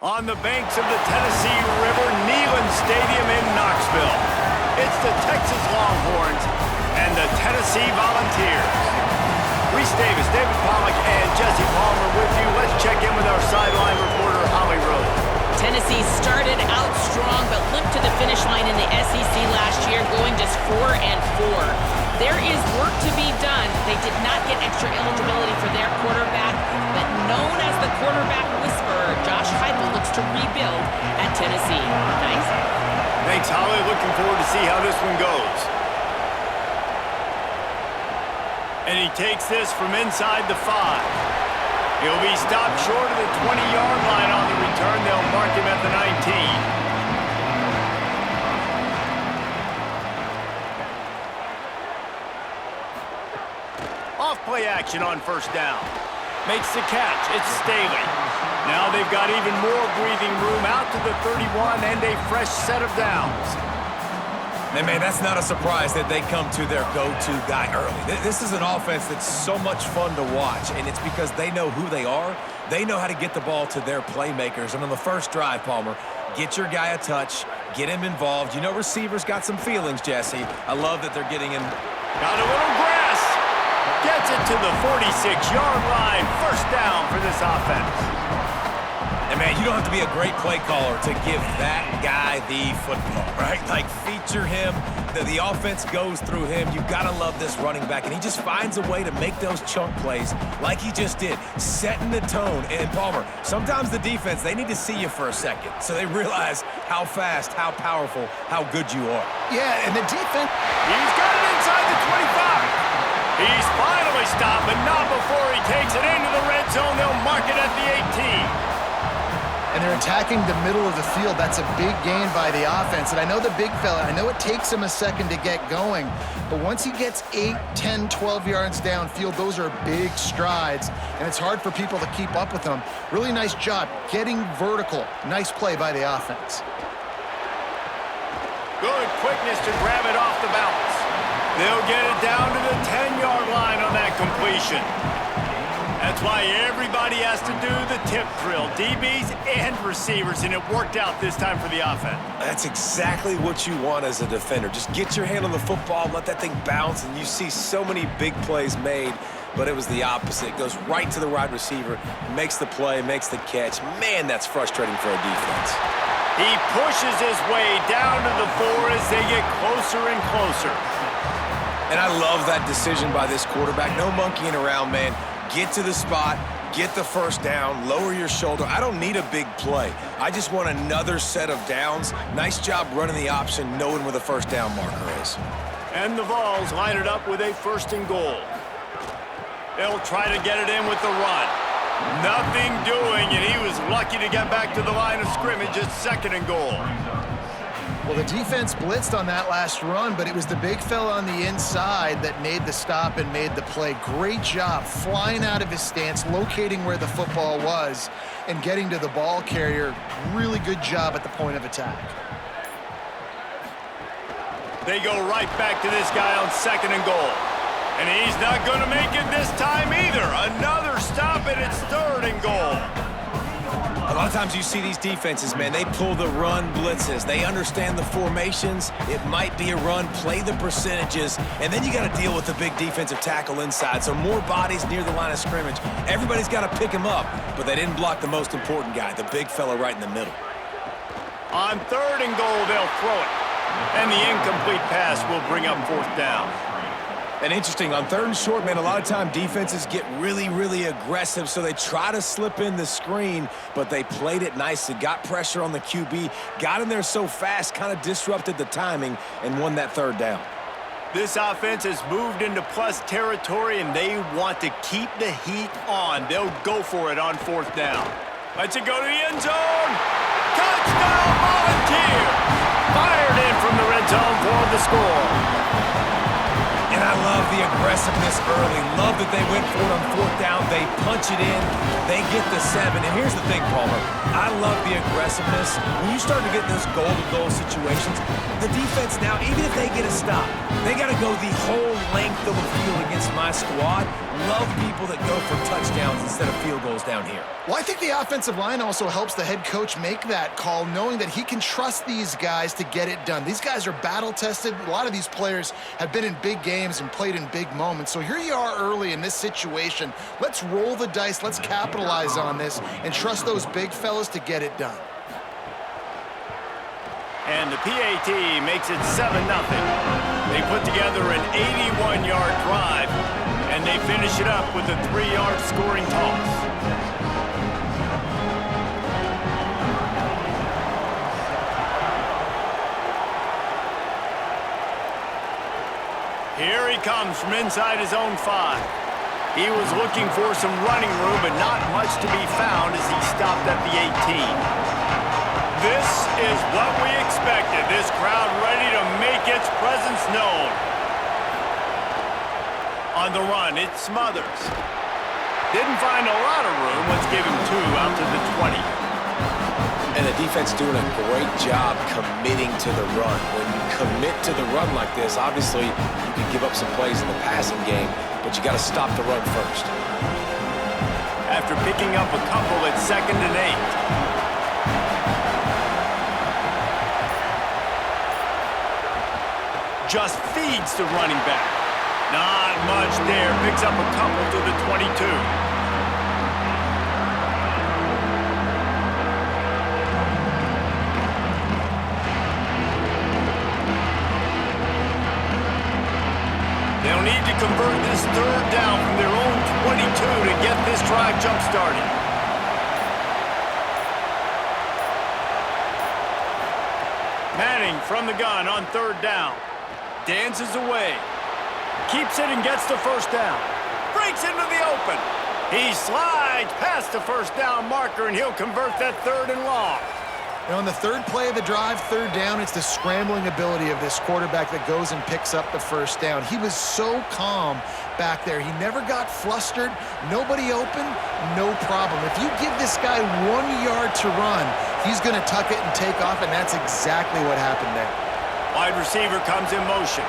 On the banks of the Tennessee River, Neyland Stadium in Knoxville. It's the Texas Longhorns and the Tennessee Volunteers. Reese Davis, David Pollack, and Jesse Palmer with you. Let's check in with our sideline reporter, Holly Rose. Tennessee started out strong, but limped to the finish line in the SEC last year, going just 4-4. There is work to be done. They did not get extra eligibility for their quarterback, but known as the quarterback whisperer, Josh Heupel looks to rebuild at Tennessee. Thanks. Thanks, Holly. Looking forward to see how this one goes. And he takes this from inside the 5. He'll be stopped short of the 20-yard line on the return. They'll mark him at the 19. Off-play action on first down. Makes the catch. It's Staley. Now they've got even more breathing room out to the 31 and a fresh set of downs. And, man, that's not a surprise that they come to their go-to guy early. This is an offense that's so much fun to watch, and it's because they know who they are. They know how to get the ball to their playmakers. And on the first drive, Palmer, get your guy a touch, get him involved. You know receivers got some feelings, Jesse. I love that they're getting him. Got a little grass. Gets it to the 46-yard line. First down for this offense. And, man, you don't have to be a great play caller to give that guy the football, right? Like, feature him. The offense goes through him. You've got to love this running back. And he just finds a way to make those chunk plays like he just did, setting the tone. And, Palmer, sometimes the defense, they need to see you for a second so they realize how fast, how powerful, how good you are. Yeah, and the defense. He's got it inside the 25. He's finally stopped, but not before he takes it into the red zone. They'll mark it at the 18. And they're attacking the middle of the field. That's a big gain by the offense. And I know the big fella, I know it takes him a second to get going, but once he gets 8, 10, 12 yards downfield, those are big strides, and it's hard for people to keep up with them. Really nice job getting vertical. Nice play by the offense. Good quickness to grab it off the bounce. They'll get it down to the 10-yard line on that completion. That's why everybody has to do the tip drill, DBs and receivers, and it worked out this time for the offense. That's exactly what you want as a defender. Just get your hand on the football, let that thing bounce, and you see so many big plays made, but it was the opposite. It goes right to the wide receiver, makes the play, makes the catch. Man, that's frustrating for a defense. He pushes his way down to the 4 as they get closer and closer. And I love that decision by this quarterback. No monkeying around, man. Get to the spot, get the first down, lower your shoulder. I don't need a big play. I just want another set of downs. Nice job running the option, knowing where the first down marker is. And the Vols line it up with a 1st and goal. They'll try to get it in with the run. Nothing doing, and he was lucky to get back to the line of scrimmage at 2nd and goal. Well, the defense blitzed on that last run, but it was the big fella on the inside that made the stop and made the play. Great job flying out of his stance, locating where the football was, and getting to the ball carrier. Really good job at the point of attack. They go right back to this guy on 2nd and goal. And he's not going to make it this time either. Another stop, and it's 3rd and goal. A lot of times you see these defenses, man, they pull the run blitzes. They understand the formations. It might be a run, play the percentages, and then you got to deal with the big defensive tackle inside. So more bodies near the line of scrimmage. Everybody's got to pick him up, but they didn't block the most important guy, the big fella right in the middle. On 3rd and goal, they'll throw it. And the incomplete pass will bring up 4th down. And interesting, on 3rd and short, man, a lot of time defenses get really, really aggressive, so they try to slip in the screen, but they played it nicely, got pressure on the QB, got in there so fast, kind of disrupted the timing, and won that 3rd down. This offense has moved into plus territory, and they want to keep the heat on. They'll go for it on 4th down. Let's it go to the end zone. Touchdown, Volunteer! Fired in from the red zone for the score. And I love the aggressiveness early. Love that they went for it on fourth down. They punch it in. They get the 7. And here's the thing, Palmer. I love the aggressiveness. When you start to get those goal-to-goal situations, the defense now, even if they get a stop, they got to go the whole length of the field against my squad. Love people that go for touchdowns instead of field goals down here. Well, I think the offensive line also helps the head coach make that call, knowing that he can trust these guys to get it done. These guys are battle-tested. A lot of these players have been in big games and played in big moments. So here you are early in this situation. Let's roll the dice. Let's capitalize on this and trust those big fellas to get it done. And the PAT makes it 7-0. They put together an 81-yard drive, and they finish it up with a 3-yard scoring toss. Here he comes from inside his own 5. He was looking for some running room, but not much to be found as he stopped at the 18. This is what we expected. This crowd ready to make its presence known. On the run, it Smothers. Didn't find a lot of room. Let's give him 2 out to the 20. And the defense doing a great job committing to the run. When you commit to the run like this, obviously you can give up some plays in the passing game, but you got to stop the run first. After picking up a couple at 2nd and 8. Just feeds the running back. Not much there. Picks up a couple to the 22. They'll need to convert this 3rd down from their own 22 to get this drive jump-started. Manning from the gun on 3rd down. Dances away. Keeps it and gets the 1st down. Breaks into the open. He slides past the 1st down marker, and he'll convert that 3rd and long. And on the 3rd play of the drive, 3rd down, it's the scrambling ability of this quarterback that goes and picks up the 1st down. He was so calm back there. He never got flustered. Nobody open, no problem. If you give this guy 1 yard to run, he's going to tuck it and take off, and that's exactly what happened there. Wide receiver comes in motion.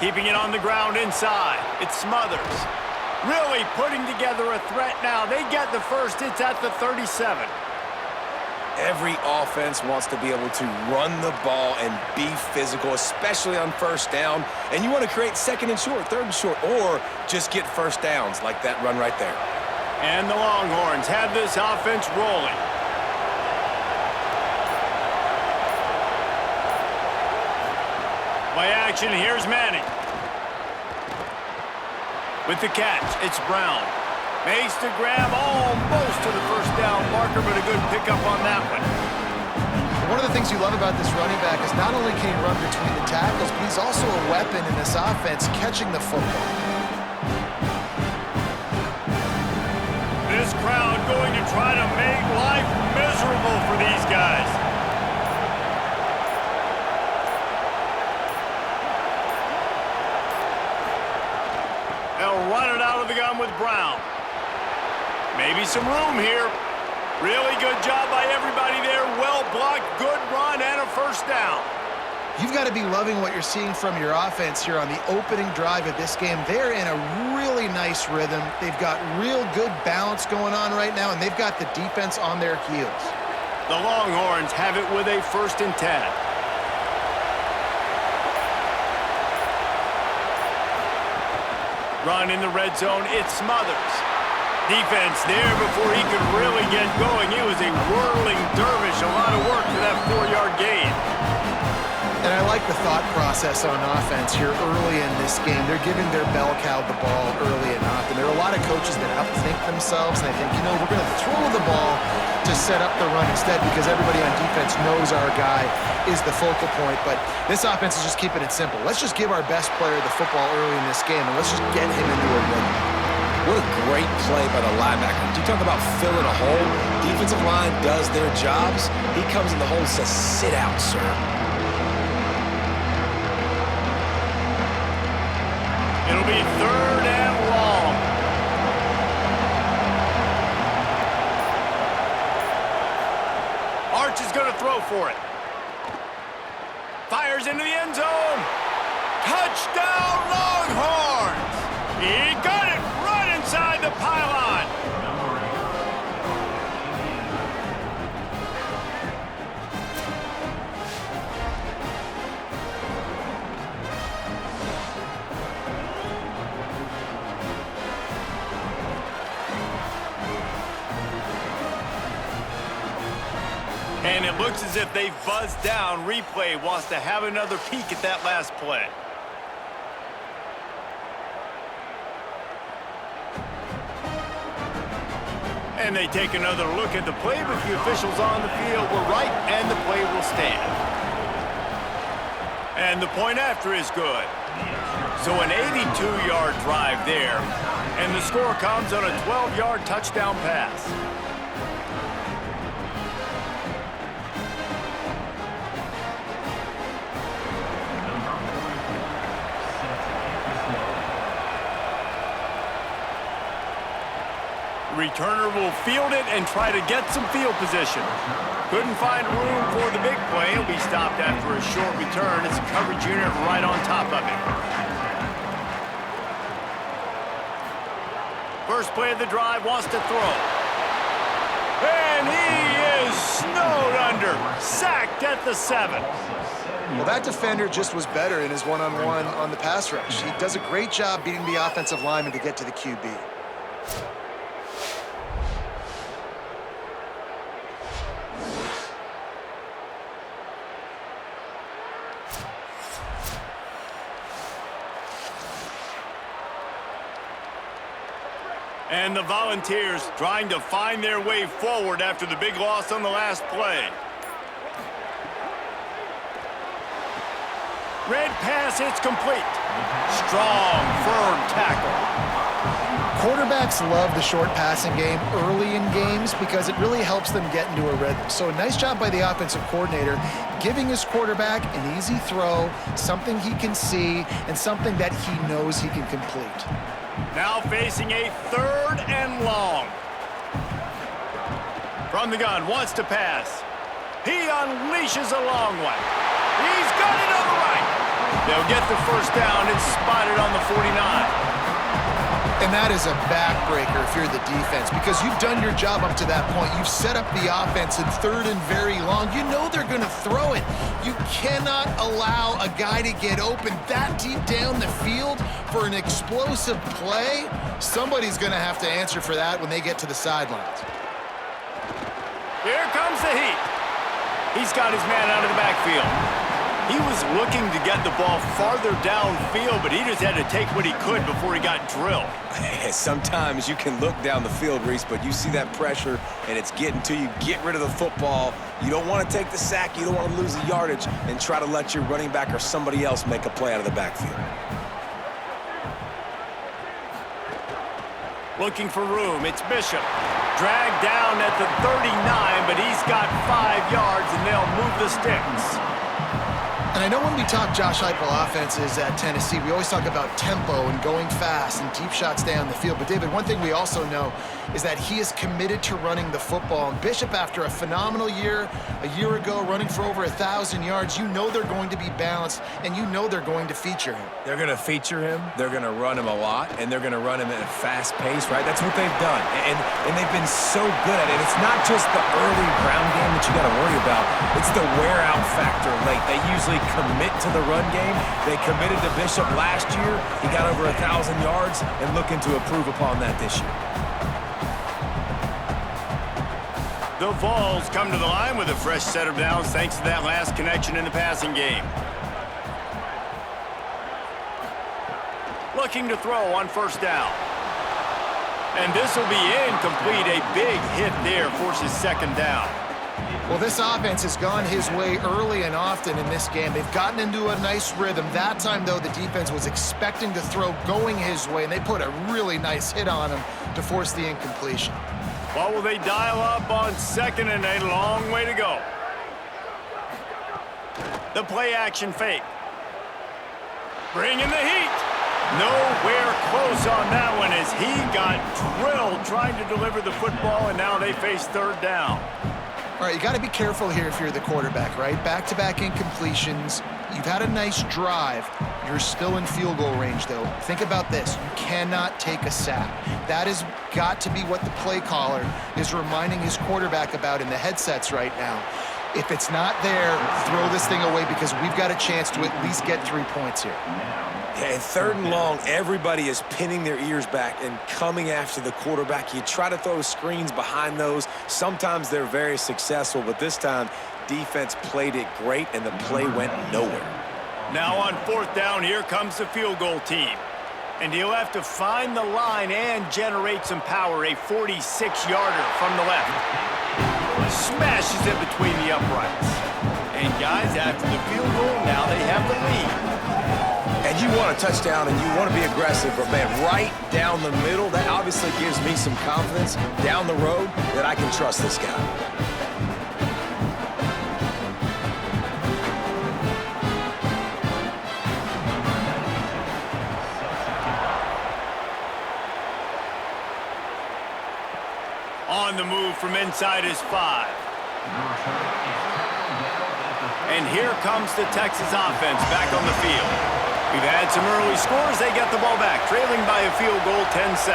Keeping it on the ground inside. It's Smothers. Really putting together a threat now. They get the 1st. It's at the 37. Every offense wants to be able to run the ball and be physical, especially on 1st down. And you want to create 2nd and short, 3rd and short, or just get 1st downs like that run right there. And the Longhorns have this offense rolling. By action, here's Manning. With the catch, it's Brown. Makes the grab almost to the 1st down marker, but a good pickup on that one. One of the things you love about this running back is not only can he run between the tackles, but he's also a weapon in this offense catching the football. This crowd going to try to make life miserable for these guys. They'll run it out of the gun with Brown. Maybe some room here. Really good job by everybody there. Well blocked, good run, and a 1st down. You've got to be loving what you're seeing from your offense here on the opening drive of this game. They're in a really nice rhythm. They've got real good balance going on right now, and they've got the defense on their heels. The Longhorns have it with a 1st and 10. Run in the red zone, it's Smothers. Defense there before he could really get going. It was a whirling dervish. A lot of work for that 4-yard gain. And I like the thought process on offense here early in this game. They're giving their bell cow the ball early and often. There are a lot of coaches that outthink themselves, and they think, you know, we're going to throw the ball to set up the run instead because everybody on defense knows our guy is the focal point. But this offense is just keeping it simple. Let's just give our best player the football early in this game, and let's just get him into a rhythm. What a great play by the linebacker. You talk about filling a hole. Defensive line does their jobs. He comes in the hole and says, sit out, sir. be 3rd and long. Arch is going to throw for it. Fires into the end zone. Touchdown, Longhorns! He got it right inside the pylon. And it looks as if they've buzzed down. Replay wants to have another peek at that last play. And they take another look at the play, but the officials on the field were right, and the play will stand. And the point after is good. So an 82-yard drive there, and the score comes on a 12-yard touchdown pass. Returner will field it and try to get some field position. Couldn't find room for the big play. He'll be stopped after a short return. It's a coverage unit right on top of it. First play of the drive, wants to throw. And he is snowed under. Sacked at the 7. Well, that defender just was better in his one-on-one on the pass rush. He does a great job beating the offensive lineman to get to the QB. And the Volunteers trying to find their way forward after the big loss on the last play. Red pass, it's complete. Strong, firm tackle. Quarterbacks love the short passing game early in games because it really helps them get into a rhythm. So nice job by the offensive coordinator giving his quarterback an easy throw, something he can see, and something that he knows he can complete. Now facing a 3rd and long. From the gun, wants to pass. He unleashes a long one. He's got it on the right. They'll get the first down. It's spotted on the 49. And that is a backbreaker if you're the defense because you've done your job up to that point. You've set up the offense in 3rd and very long. You know they're going to throw it. You cannot allow a guy to get open that deep down the field for an explosive play. Somebody's going to have to answer for that when they get to the sidelines. Here comes the heat. He's got his man out of the backfield. He was looking to get the ball farther downfield, but he just had to take what he could before he got drilled. Sometimes you can look down the field, Reese, but you see that pressure, and it's getting to you. Get rid of the football. You don't want to take the sack. You don't want to lose the yardage and try to let your running back or somebody else make a play out of the backfield. Looking for room. It's Bishop. Dragged down at the 39, but he's got 5 yards, and they'll move the sticks. And I know when we talk Josh Heupel offenses at Tennessee, we always talk about tempo and going fast and deep shots down the field. But, David, one thing we also know is that he is committed to running the football. And Bishop, after a phenomenal year, a year ago, running for over 1,000 yards, you know they're going to be balanced, and you know they're going to feature him. They're going to feature him, they're going to run him a lot, and they're going to run him at a fast pace, right? That's what they've done, and they've been so good at it. It's not just the early ground game that you got to worry about. It's the wear-out factor late. They usually commit to the run game. They committed to Bishop last year. He got over 1,000 yards and looking to improve upon that this year. The Vols come to the line with a fresh set of downs thanks to that last connection in the passing game. Looking to throw on first down. And this will be incomplete. A big hit there forces second down. Well, this offense has gone his way early and often in this game. They've gotten into a nice rhythm. That time, though, the defense was expecting to throw going his way, and they put a really nice hit on him to force the incompletion. What will they dial up on 2nd and a long way to go? The play action fake. Bring in the heat. Nowhere close on that one as he got drilled trying to deliver the football, and now they face third down. All right, you got to be careful here if you're the quarterback, right? Back-to-back incompletions. You've had a nice drive. You're still in field goal range, though. Think about this. You cannot take a sack. That has got to be what the play caller is reminding his quarterback about in the headsets right now. If it's not there, throw this thing away because we've got a chance to at least get 3 points here. Yeah, and third and long, everybody is pinning their ears back and coming after the quarterback. You try to throw screens behind those. Sometimes they're very successful, but this time, defense played it great, and the play went nowhere. Now on fourth down, here comes the field goal team. And he'll have to find the line and generate some power. A 46-yarder from the left. Smashes it between the uprights. And guys, after the field goal, now they have the lead. And you want a touchdown and you want to be aggressive, but man, right down the middle, that obviously gives me some confidence down the road that I can trust this guy. On the move from inside his 5. And here comes the Texas offense back on the field. We've had some early scores. They get the ball back, trailing by a field goal, 10-7.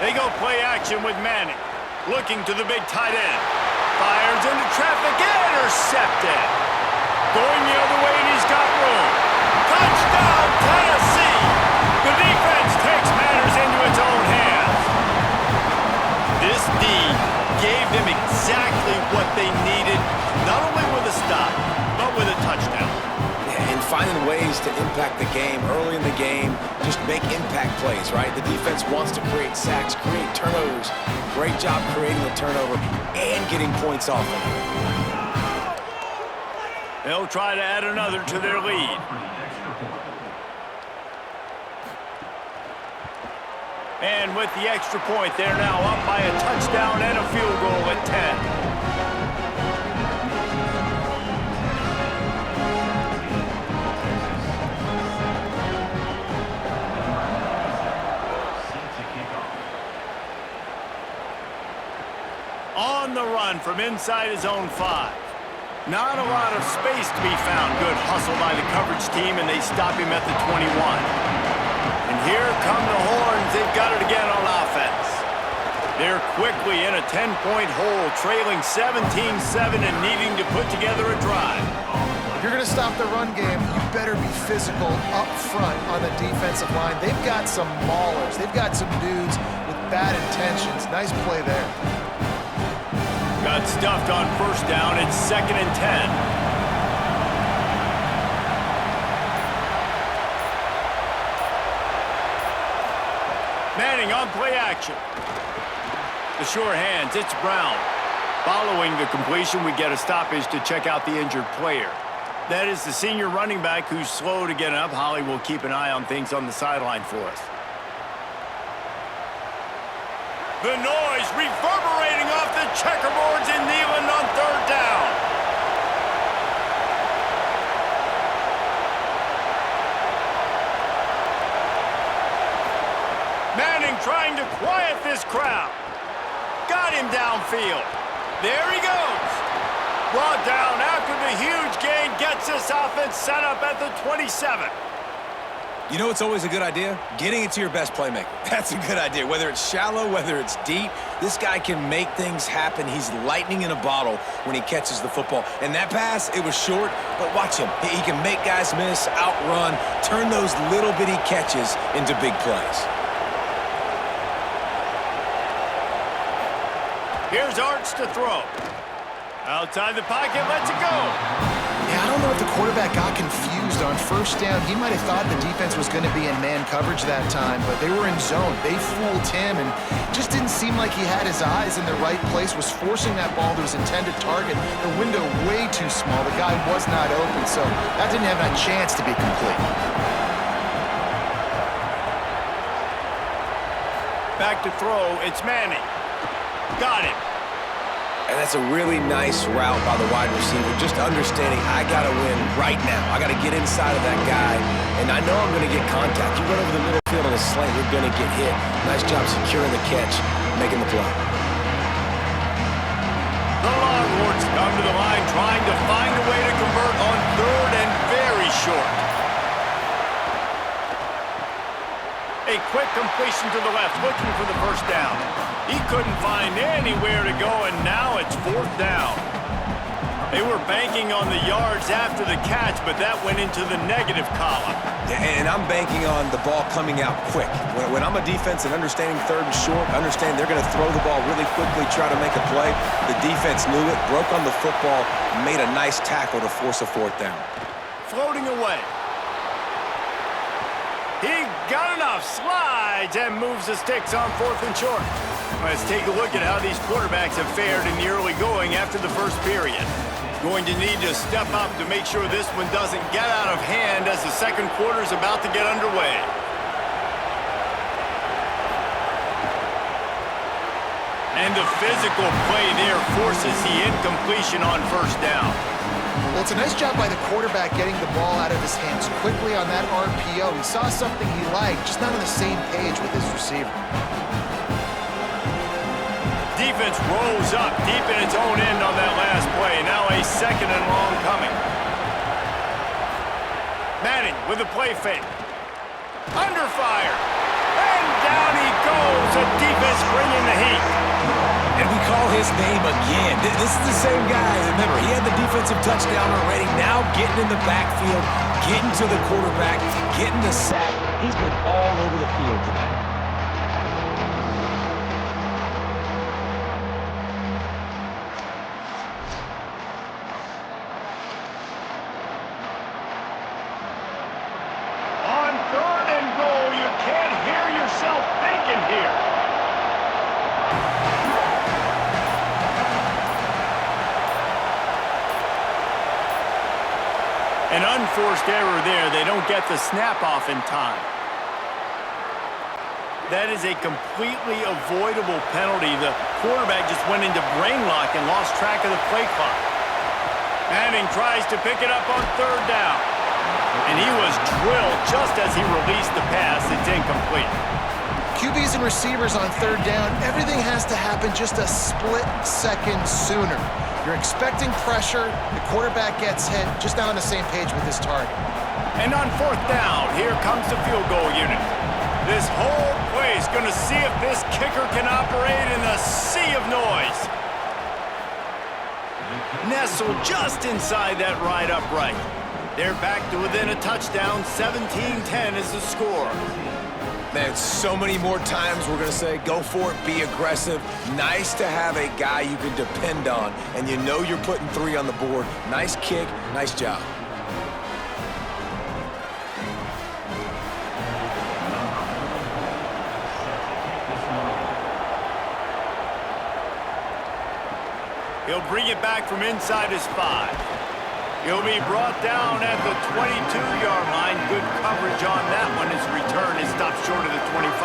They go play action with Manning. Looking to the big tight end. Fires into traffic, intercepted. Going the other way, and he's got room. Touchdown, Tennessee! The defense takes matters into its own hands. This D gave them exactly what they needed, not only with a stop, but with a touchdown. And finding ways to impact the game early in the game, just make impact plays, right? The defense wants to create sacks, create turnovers. Great job creating a turnover and getting points off of it. They'll try to add another to their lead. And with the extra point, they're now up by a touchdown and a field goal at 10. On the run from inside his own 5. Not a lot of space to be found. Good hustle by the coverage team, and they stop him at the 21. And here come the Horns. They've got it again on offense. They're quickly in a 10-point hole, trailing 17-7 and needing to put together a drive. If you're going to stop the run game, you better be physical up front on the defensive line. They've got some maulers. They've got some dudes with bad intentions. Nice play there. Got stuffed on first down. It's 2nd and 10. Manning on play action. The sure hands, it's Brown. Following the completion, we get a stoppage to check out the injured player. That is the senior running back who's slow to get up. Holly will keep an eye on things on the sideline for us. The noise reverberating off the checkerboards in Neyland on third down. Manning trying to quiet this crowd. Got him downfield. There he goes. Brought down after the huge gain gets this offense set up at the 27. You know what's always a good idea? Getting it to your best playmaker. That's a good idea. Whether it's shallow, whether it's deep, this guy can make things happen. He's lightning in a bottle when he catches the football. And that pass, it was short, but watch him. He can make guys miss, outrun, turn those little bitty catches into big plays. Here's Arch to throw. Outside the pocket, lets it go. Yeah, I don't know if the quarterback got confused on first down. He might have thought the defense was going to be in man coverage that time, but they were in zone. They fooled him and just didn't seem like he had his eyes in the right place, was forcing that ball to his intended target. The window way too small. The guy was not open, so that didn't have a chance to be complete. Back to throw, it's Manning. Got him. And that's a really nice route by the wide receiver, just understanding I got to win right now. I got to get inside of that guy, and I know I'm going to get contact. You run over the middle field on a slant, you're going to get hit. Nice job securing the catch, making the play. The Longhorns come to the line trying to find a way to convert on third and very short. A quick completion to the left, looking for the first down. He couldn't find anywhere to go, and now it's fourth down. They were banking on the yards after the catch, but that went into the negative column. And I'm banking on the ball coming out quick. When I'm a defense and understanding third and short, understand they're going to throw the ball really quickly, try to make a play. The defense knew it, broke on the football, made a nice tackle to force a fourth down. Floating away. He got enough, slides, and moves the sticks on fourth and short. Let's take a look at how these quarterbacks have fared in the early going after the first period. Going to need to step up to make sure this one doesn't get out of hand as the second quarter is about to get underway. And the physical play there forces the incompletion on first down. Well, it's a nice job by the quarterback getting the ball out of his hands quickly on that RPO. He saw something he liked, just not on the same page with his receiver. Defense rolls up deep in its own end on that last play. Now a second and long coming. Manning with a play fake. Under fire. And down he goes. The defense bringing the heat. And we call his name again. This is the same guy. Remember, he had the defensive touchdown already. Now getting in the backfield, getting to the quarterback, getting the sack. He's been all over the field tonight. On third and goal, you can't hear yourself thinking here. An unforced error there. They don't get the snap off in time. That is a completely avoidable penalty. The quarterback just went into brain lock and lost track of the play clock. Manning tries to pick it up on third down. And he was drilled just as he released the pass. It's incomplete. QBs and receivers on third down, everything has to happen just a split second sooner. You're expecting pressure, the quarterback gets hit, just not on the same page with his target. And on fourth down, here comes the field goal unit. This whole play is going to see if this kicker can operate in the sea of noise. Nestled just inside that right upright. They're back to within a touchdown. 17-10 is the score. Man, so many more times we're going to say, go for it, be aggressive. Nice to have a guy you can depend on, and you know you're putting 3 on the board. Nice kick, nice job. He'll bring it back from inside his 5. He'll be brought down at the 22-yard line. Good coverage on that one. His return is stopped short of the 25.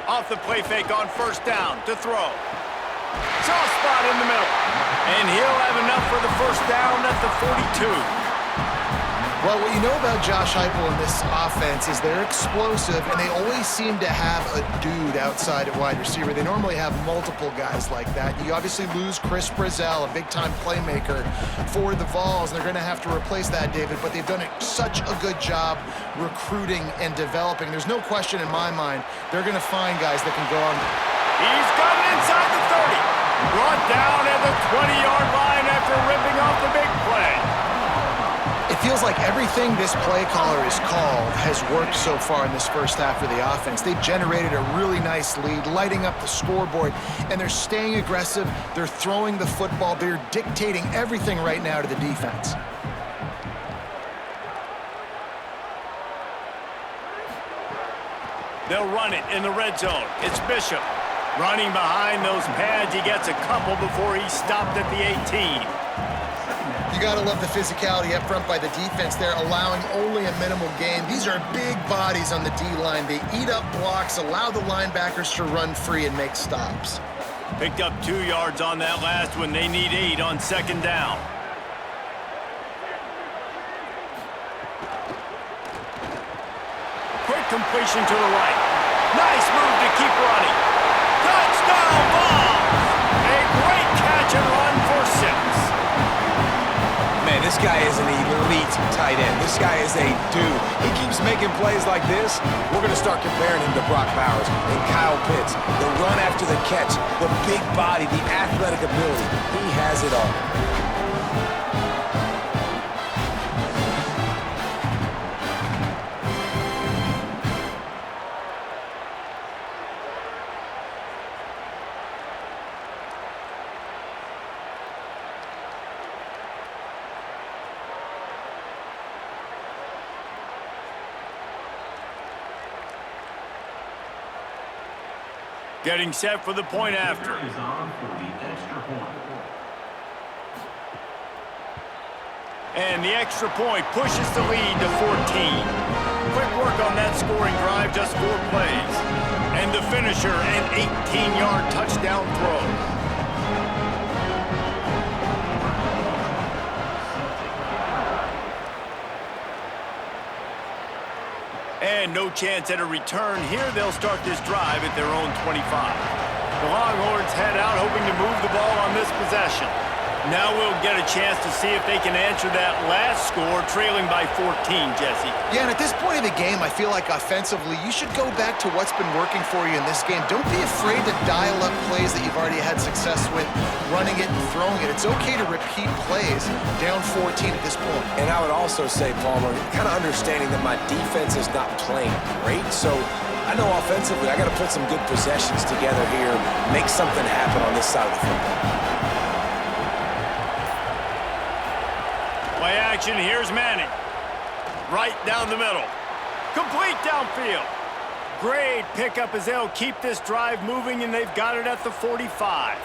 Off the play fake on first down to throw. Soft spot in the middle. And he'll have enough for the first down at the 42. Well, what you know about Josh Heupel in this offense is they're explosive, and they always seem to have a dude outside at wide receiver. They normally have multiple guys like that. You obviously lose Chris Brazzell, a big-time playmaker for the Vols, and they're going to have to replace that, David, but they've done such a good job recruiting and developing. There's no question in my mind they're going to find guys that can go on. He's got it inside the 30. Brought down at the 20-yard line after ripping off the big play. It feels like everything this play caller has called has worked so far in this first half of the offense. They've generated a really nice lead, lighting up the scoreboard, and they're staying aggressive. They're throwing the football. They're dictating everything right now to the defense. They'll run it in the red zone. It's Bishop. Running behind those pads, he gets a couple before he's stopped at the 18. You got to love the physicality up front by the defense there, allowing only a minimal gain. These are big bodies on the D-line. They eat up blocks, allow the linebackers to run free and make stops. Picked up 2 yards on that last one. They need 8 on second down. Quick completion to the right. Nice move to keep running. Touchdown ball! A great catch and run for 6. Man, this guy is an elite tight end. This guy is a dude. He keeps making plays like this. We're going to start comparing him to Brock Bowers and Kyle Pitts. The run after the catch, the big body, the athletic ability. He has it all. Getting set for the point after. And the extra point pushes the lead to 14. Quick work on that scoring drive, just 4 plays. And the finisher, an 18-yard touchdown throw. And no chance at a return here. They'll start this drive at their own 25. The Longhorns head out hoping to move the ball on this possession. Now we'll get a chance to see if they can answer that last score, trailing by 14, Jesse. Yeah, and at this point of the game, I feel like offensively, you should go back to what's been working for you in this game. Don't be afraid to dial up plays that you've already had success with, running it and throwing it. It's okay to repeat plays down 14 at this point. And I would also say, Palmer, kind of understanding that my defense is not playing great, so I know offensively I got to put some good possessions together here, make something happen on this side of the football. Play action, here's Manning. Right down the middle. Complete downfield. Great pickup as they'll keep this drive moving, and they've got it at the 45.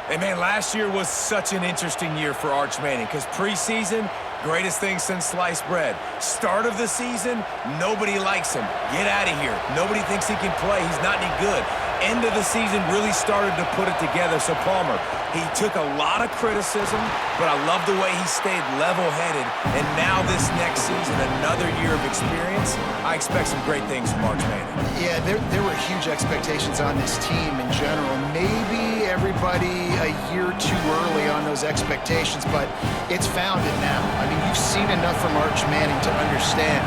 Hey, man, last year was such an interesting year for Arch Manning because preseason, greatest thing since sliced bread. Start of the season, nobody likes him. Get out of here. Nobody thinks he can play. He's not any good. End of the season really started to put it together. So, Palmer, he took a lot of criticism, but I love the way he stayed level-headed. And now this next season, another year of experience, I expect some great things from Arch Manning. Yeah, there were huge expectations on this team in general. Maybe everybody a year too early on those expectations, but it's founded now. I mean, you've seen enough from Arch Manning to understand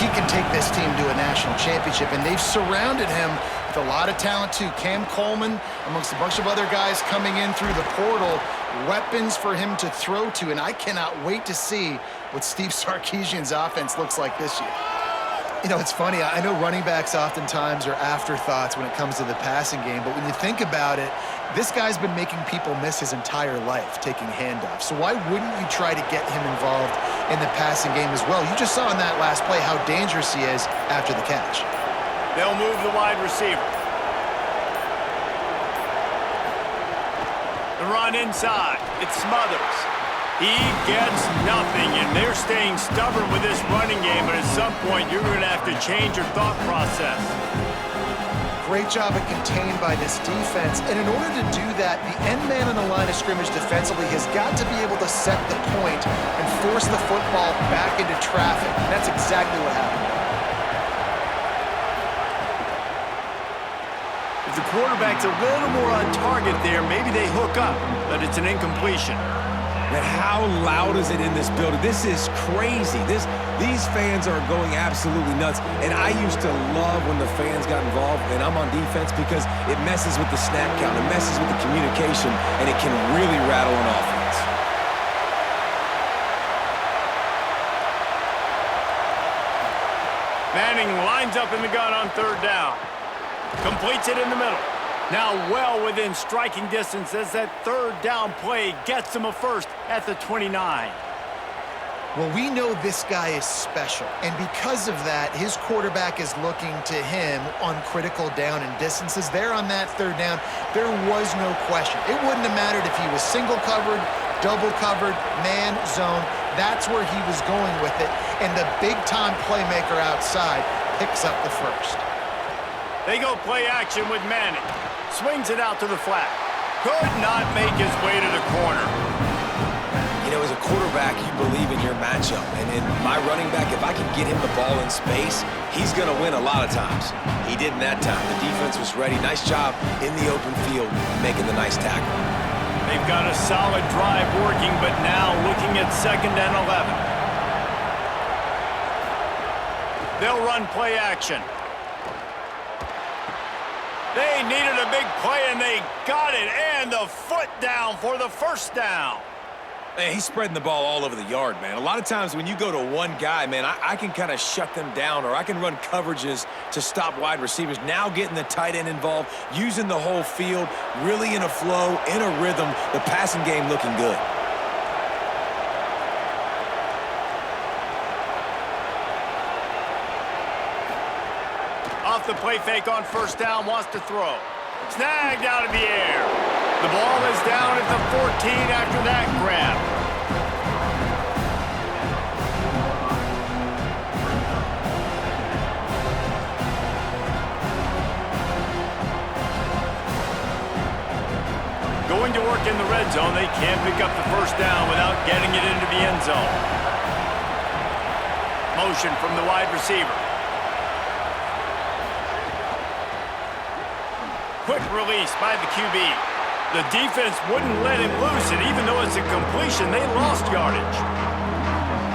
he can take this team to a national championship, and they've surrounded him with a lot of talent too. Cam Coleman, amongst a bunch of other guys coming in through the portal, weapons for him to throw to, and I cannot wait to see what Steve Sarkisian's offense looks like this year. You know, it's funny, I know running backs oftentimes are afterthoughts when it comes to the passing game, but when you think about it, this guy's been making people miss his entire life taking handoffs. So why wouldn't you try to get him involved in the passing game as well? You just saw in that last play how dangerous he is after the catch. They'll move the wide receiver. The run inside. It Smothers. He gets nothing, and they're staying stubborn with this running game, but at some point you're going to have to change your thought process. Great job at contained by this defense, and in order to do that, the end man on the line of scrimmage defensively has got to be able to set the point and force the football back into traffic, and that's exactly what happened. If the quarterback's a little more on target there, maybe they hook up, but it's an incompletion. Man, how loud is it in this building? This is crazy. These fans are going absolutely nuts. And I used to love when the fans got involved, and I'm on defense because it messes with the snap count, it messes with the communication, and it can really rattle an offense. Manning lines up in the gun on third down. Completes it in the middle. Now well within striking distance as that third down play gets him a first at the 29. Well, we know this guy is special, and because of that, his quarterback is looking to him on critical down and distances. There on that third down, there was no question. It wouldn't have mattered if he was single covered double covered, man zone. That's where he was going with it. And the big-time playmaker outside picks up the first. They go play action with Manning. Swings it out to the flat. Could not make his way to the corner. You know, as a quarterback, you believe in your matchup. And in my running back, if I can get him the ball in space, he's going to win a lot of times. He did in that time. The defense was ready. Nice job in the open field making the nice tackle. They've got a solid drive working, but now looking at 2nd and 11. They'll run play action. They needed a big play, and they got it. And the foot down for the first down. Man, he's spreading the ball all over the yard, man. A lot of times when you go to one guy, man, I can kind of shut them down, or I can run coverages to stop wide receivers. Now getting the tight end involved, using the whole field, really in a flow, in a rhythm, the passing game looking good. Off the play fake on first down, wants to throw. Snagged out of the air. The ball is down at the 14 after that grab. Going to work in the red zone, they can't pick up the first down without getting it into the end zone. Motion from the wide receiver. Quick release by the QB. The defense wouldn't let him loose, and even though it's a completion, they lost yardage.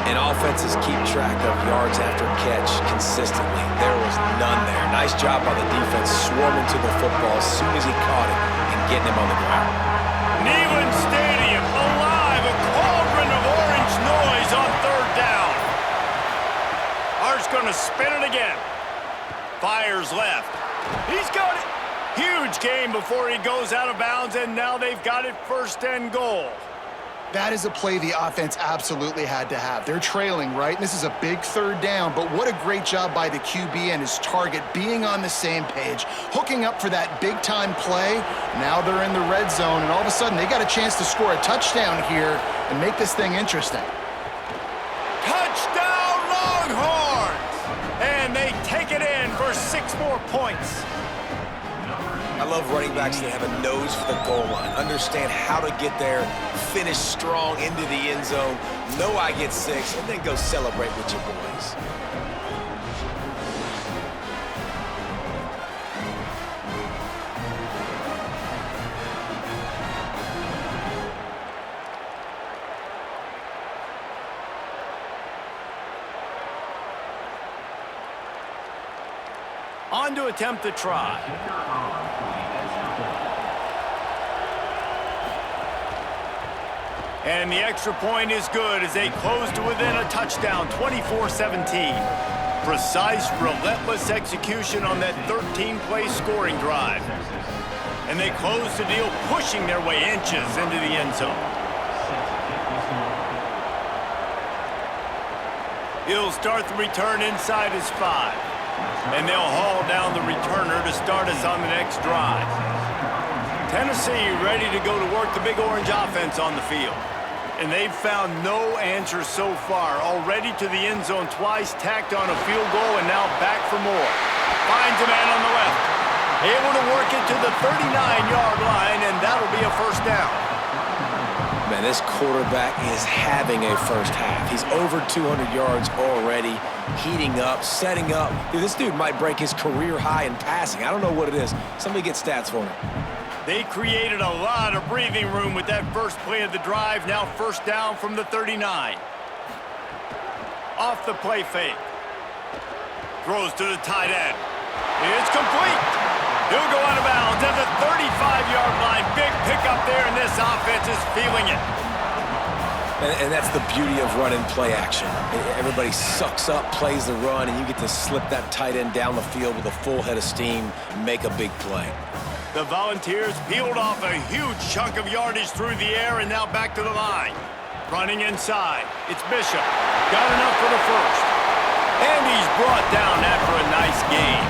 And offenses keep track of yards after catch consistently. There was none there. Nice job by the defense swarming to the football as soon as he caught it and getting him on the ground. Neyland Stadium alive, a cauldron of orange noise on 3rd down. Hart's going to spin it again. Fires left. He's got it. Huge gain before he goes out of bounds, and now they've got it 1st and goal. That is a play the offense absolutely had to have. They're trailing, right? This is a big 3rd down, but what a great job by the QB and his target being on the same page, hooking up for that big-time play. Now they're in the red zone, and all of a sudden they got a chance to score a touchdown here and make this thing interesting. Touchdown, Longhorns! And they take it in for 6 more points. I love running backs that have a nose for the goal line, understand how to get there, finish strong into the end zone, know I get 6, and then go celebrate with your boys. On to attempt the try. And the extra point is good as they close to within a touchdown, 24-17. Precise, relentless execution on that 13-play scoring drive. And they close the deal, pushing their way inches into the end zone. He'll start the return inside his 5. And they'll haul down the returner to start us on the next drive. Tennessee ready to go to work the Big Orange offense on the field. And they've found no answer so far. Already to the end zone twice, tacked on a field goal, and now back for more. Finds a man on the left. Able to work it to the 39-yard line, and that'll be a 1st down. Man, this quarterback is having a first half. He's over 200 yards already, heating up, setting up. Dude, this dude might break his career high in passing. I don't know what it is. Somebody get stats for me. They created a lot of breathing room with that first play of the drive. Now 1st down from the 39. Off the play fake. Throws to the tight end. It's complete. He'll go out of bounds at the 35-yard line. Big pickup there, and this offense is feeling it. And that's the beauty of running play action. Everybody sucks up, plays the run, and you get to slip that tight end down the field with a full head of steam and make a big play. The Volunteers peeled off a huge chunk of yardage through the air and now back to the line. Running inside. It's Bishop. Got enough for the 1st. And he's brought down after a nice gain.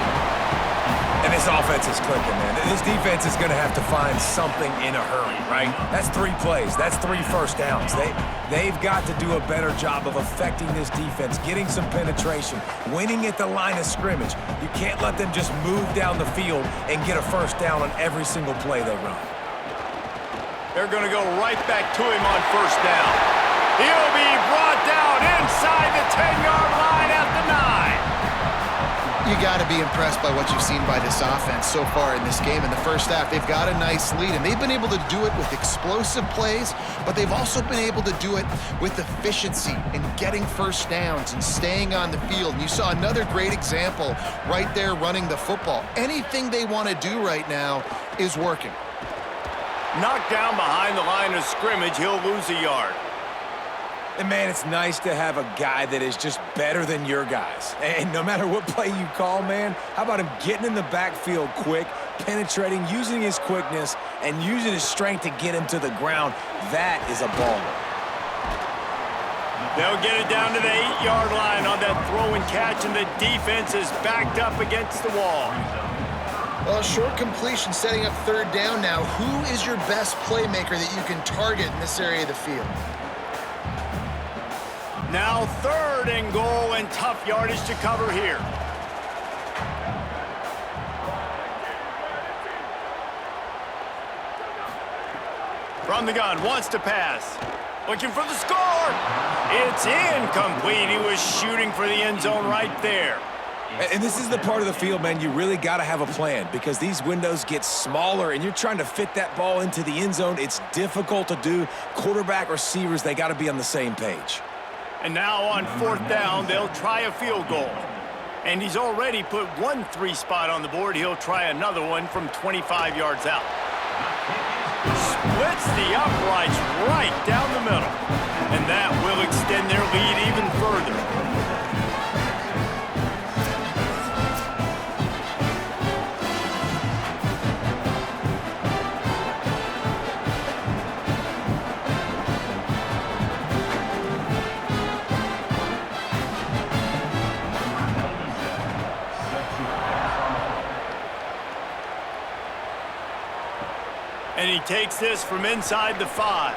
And as This offense is clicking, man. This defense is going to have to find something in a hurry, right? That's 3 plays. That's 3 first downs. They've got to do a better job of affecting this defense, getting some penetration, winning at the line of scrimmage. You can't let them just move down the field and get a first down on every single play they run. They're going to go right back to him on first down. He'll be brought down inside the 10-yard line at the 9. You got to be impressed by what you've seen by this offense so far in this game. In the first half, they've got a nice lead, and they've been able to do it with explosive plays, but they've also been able to do it with efficiency and getting first downs and staying on the field. And you saw another great example right there running the football. Anything they want to do right now is working. Knocked down behind the line of scrimmage, he'll lose a yard. And, man, it's nice to have a guy that is just better than your guys. And no matter what play you call, man, how about him getting in the backfield quick, penetrating, using his quickness, and using his strength to get him to the ground? That is a baller. They'll get it down to the 8-yard line on that throw and catch, and the defense is backed up against the wall. Well, a short completion setting up third down now. Who is your best playmaker that you can target in this area of the field? Now 3rd and goal and tough yardage to cover here. From the gun, wants to pass. Looking for the score. It's incomplete. He was shooting for the end zone right there. And this is the part of the field, man, you really got to have a plan because these windows get smaller and you're trying to fit that ball into the end zone. It's difficult to do. Quarterback, receivers, they got to be on the same page. And now on 4th down, they'll try a field goal. And he's already put 1 3 spot on the board. He'll try another one from 25 yards out. Splits the uprights right down the middle. And that will extend their lead even further. And he takes this from inside the 5.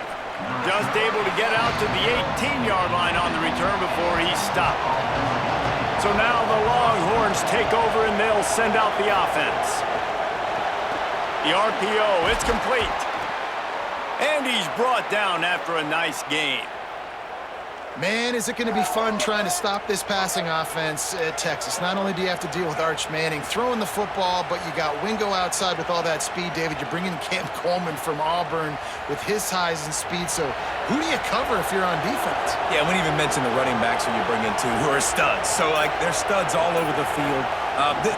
Just able to get out to the 18-yard line on the return before he stopped. So now the Longhorns take over and they'll send out the offense. The RPO, it's complete. And he's brought down after a nice gain. Man, is it going to be fun trying to stop this passing offense at Texas. Not only do you have to deal with Arch Manning throwing the football, but you got Wingo outside with all that speed, David. You're bringing Cam Coleman from Auburn with his size and speed. So who do you cover if you're on defense? Yeah, we didn't even mention the running backs who you bring in, too, who are studs. So, like, they're studs all over the field.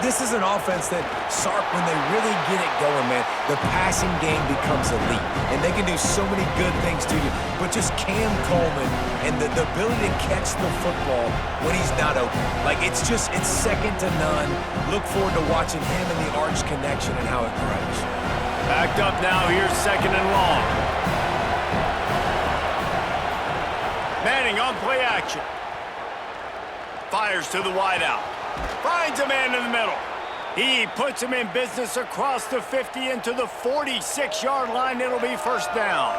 This is an offense that, Sark, when they really get it going, man, the passing game becomes elite. And they can do so many good things to you. But just Cam Coleman and the ability to catch the football when he's not open. Like, it's second to none. Look forward to watching him and the Arch connection and how it grows. Backed up now, here's 2nd and long. Manning on play action. Fires to the wideout. Finds a man in the middle. He puts him in business across the 50 into the 46-yard line. It'll be first down.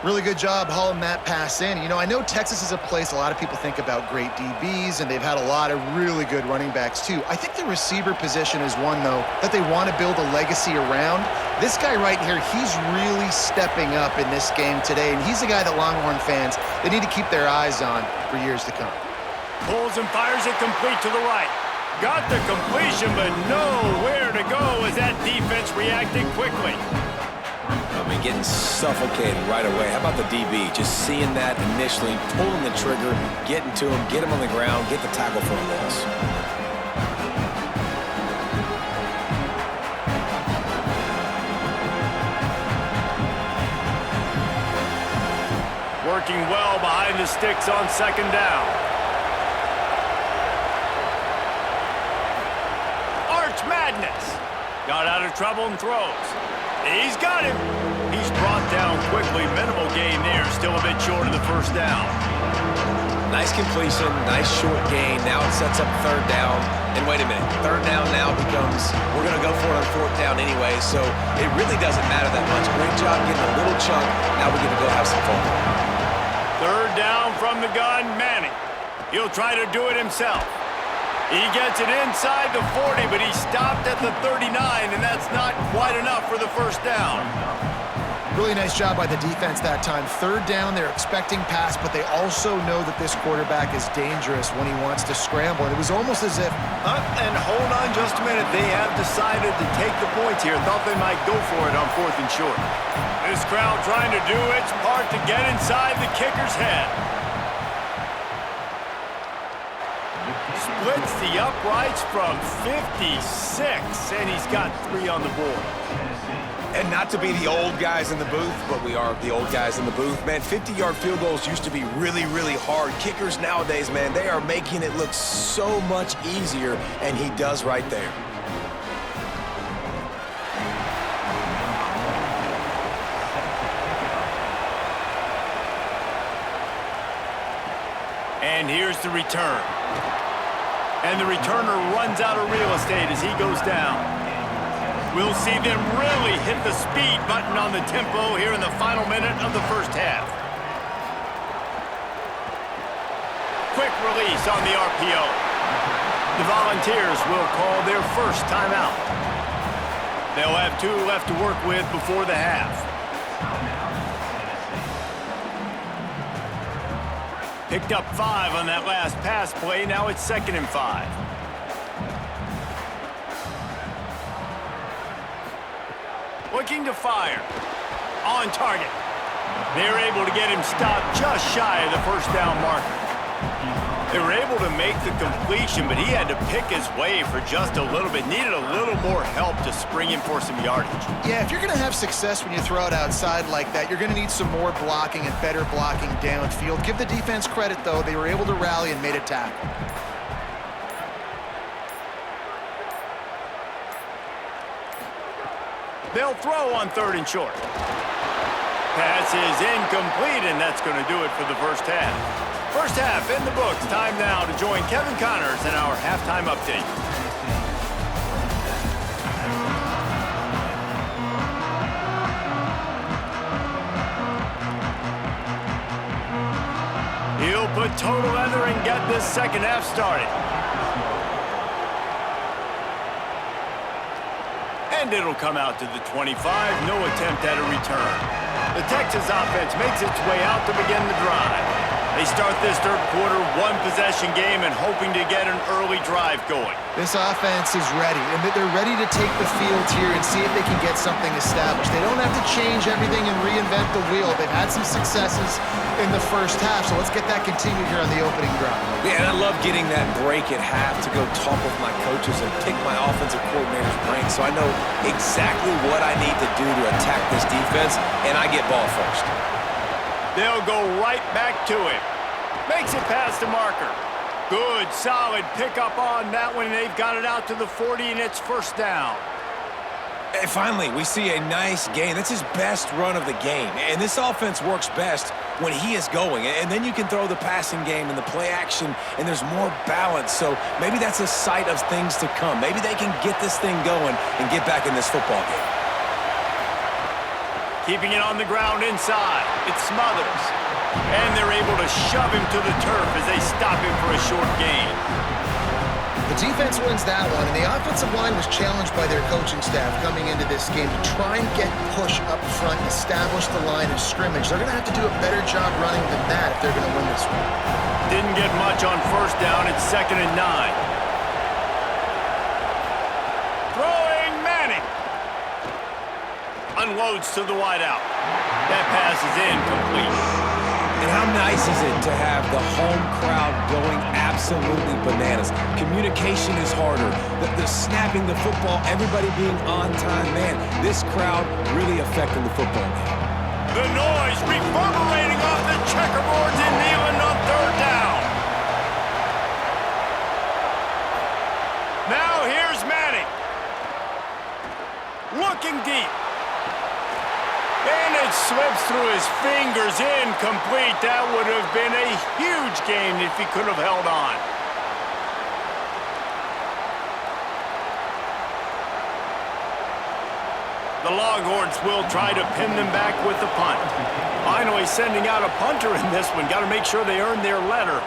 Really good job hauling that pass in. You know, I know Texas is a place a lot of people think about great DBs, and they've had a lot of really good running backs, too. I think the receiver position is one, though, that they want to build a legacy around. This guy right here, he's really stepping up in this game today, and he's the guy that Longhorn fans, they need to keep their eyes on for years to come. Pulls and fires it complete to the right. Got the completion, but nowhere to go as that defense reacted quickly. I mean, getting suffocated right away. How about the DB? Just seeing that initially, pulling the trigger, getting to him, get him on the ground, get the tackle for a loss. Working well behind the sticks on 2nd down. Arch Madness. Got out of trouble and throws. He's got him. He's brought down quickly. Minimal gain there. Still a bit short of the first down. Nice completion, nice short gain. Now it sets up third down. And wait a minute, third down now becomes, we're going to go for it on fourth down anyway, so it really doesn't matter that much. Great job getting a little chunk. Now we're going to go have some fun. Third down from the gun, Manning. He'll try to do it himself. He gets it inside the 40, but he stopped at the 39, and that's not quite enough for the first down. Really nice job by the defense that time. Third down, they're expecting pass, but they also know that this quarterback is dangerous when he wants to scramble. And it was almost as if... And hold on just a minute. They have decided to take the points here. Thought they might go for it on fourth and short. This crowd trying to do its part to get inside the kicker's head. Splits the uprights from 56, and he's got 3 on the board. And not to be the old guys in the booth, but we are the old guys in the booth. Man, 50-yard field goals used to be really, really hard. Kickers nowadays, man, they are making it look so much easier, and he does right there. And here's the return. And the returner runs out of real estate as he goes down. We'll see them really hit the speed button on the tempo here in the final minute of the first half. Quick release on the RPO. The Volunteers will call their first timeout. They'll have 2 left to work with before the half. Picked up 5 on that last pass play. Now it's 2nd and 5. Looking to fire. On target. They're able to get him stopped just shy of the first down marker. They were able to make the completion, but he had to pick his way for just a little bit. Needed a little more help to spring him for some yardage. Yeah, if you're going to have success when you throw it outside like that, you're going to need some more blocking and better blocking downfield. Give the defense credit, though. They were able to rally and made a tackle. They'll throw on 3rd and short. Pass is incomplete, and that's going to do it for the first half. First half in the books. Time now to join Kevin Connors in our halftime update. He'll put total leather and get this second half started. And it'll come out to the 25. No attempt at a return. The Texas offense makes its way out to begin the drive. They start this third quarter one-possession game and hoping to get an early drive going. This offense is ready, and they're ready to take the field here and see if they can get something established. They don't have to change everything and reinvent the wheel. They've had some successes in the first half, so let's get that continued here on the opening drive. Yeah, and I love getting that break at half to go talk with my coaches and pick my offensive coordinator's brain so I know exactly what I need to do to attack this defense, and I get ball first. They'll go right back to him. Makes it past the marker. Good, solid pickup on that one. They've got it out to the 40, and it's first down. And finally, we see a nice gain. That's his best run of the game. And this offense works best when he is going. And then you can throw the passing game and the play action, and there's more balance. So maybe that's a sight of things to come. Maybe they can get this thing going and get back in this football game. Keeping it on the ground inside. It Smothers. And they're able to shove him to the turf as they stop him for a short gain. The defense wins that one, and the offensive line was challenged by their coaching staff coming into this game to try and get push up front and establish the line of scrimmage. They're going to have to do a better job running than that if they're going to win this one. Didn't get much on first down. It's 2nd and 9. Throwing Manning. Unloads to the wideout. That pass is incomplete. And how nice is it to have the home crowd going absolutely bananas? Communication is harder. The snapping the football, everybody being on time. Man, this crowd really affecting the football game. The noise reverberating off the checkerboards in Neyland on 3rd down. Now here's Manning. Looking deep. And it slips through his fingers, incomplete. That would have been a huge gain if he could have held on. The Longhorns will try to pin them back with the punt. Finally sending out a punter in this one. Got to make sure they earn their letter.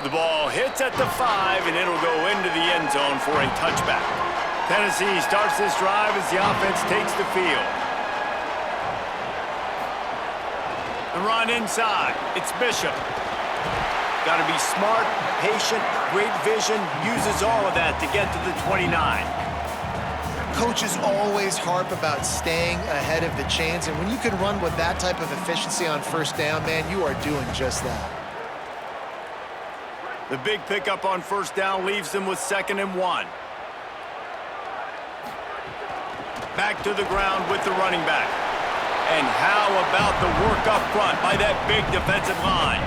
The ball hits at the 5, and it'll go into the end zone for a touchback. Tennessee starts this drive as the offense takes the field. The run inside. It's Bishop. Got to be smart, patient, great vision. Uses all of that to get to the 29. Coaches always harp about staying ahead of the chains, and when you can run with that type of efficiency on first down, man, you are doing just that. The big pickup on first down leaves them with 2nd and 1. Back to the ground with the running back. And how about the work up front by that big defensive line?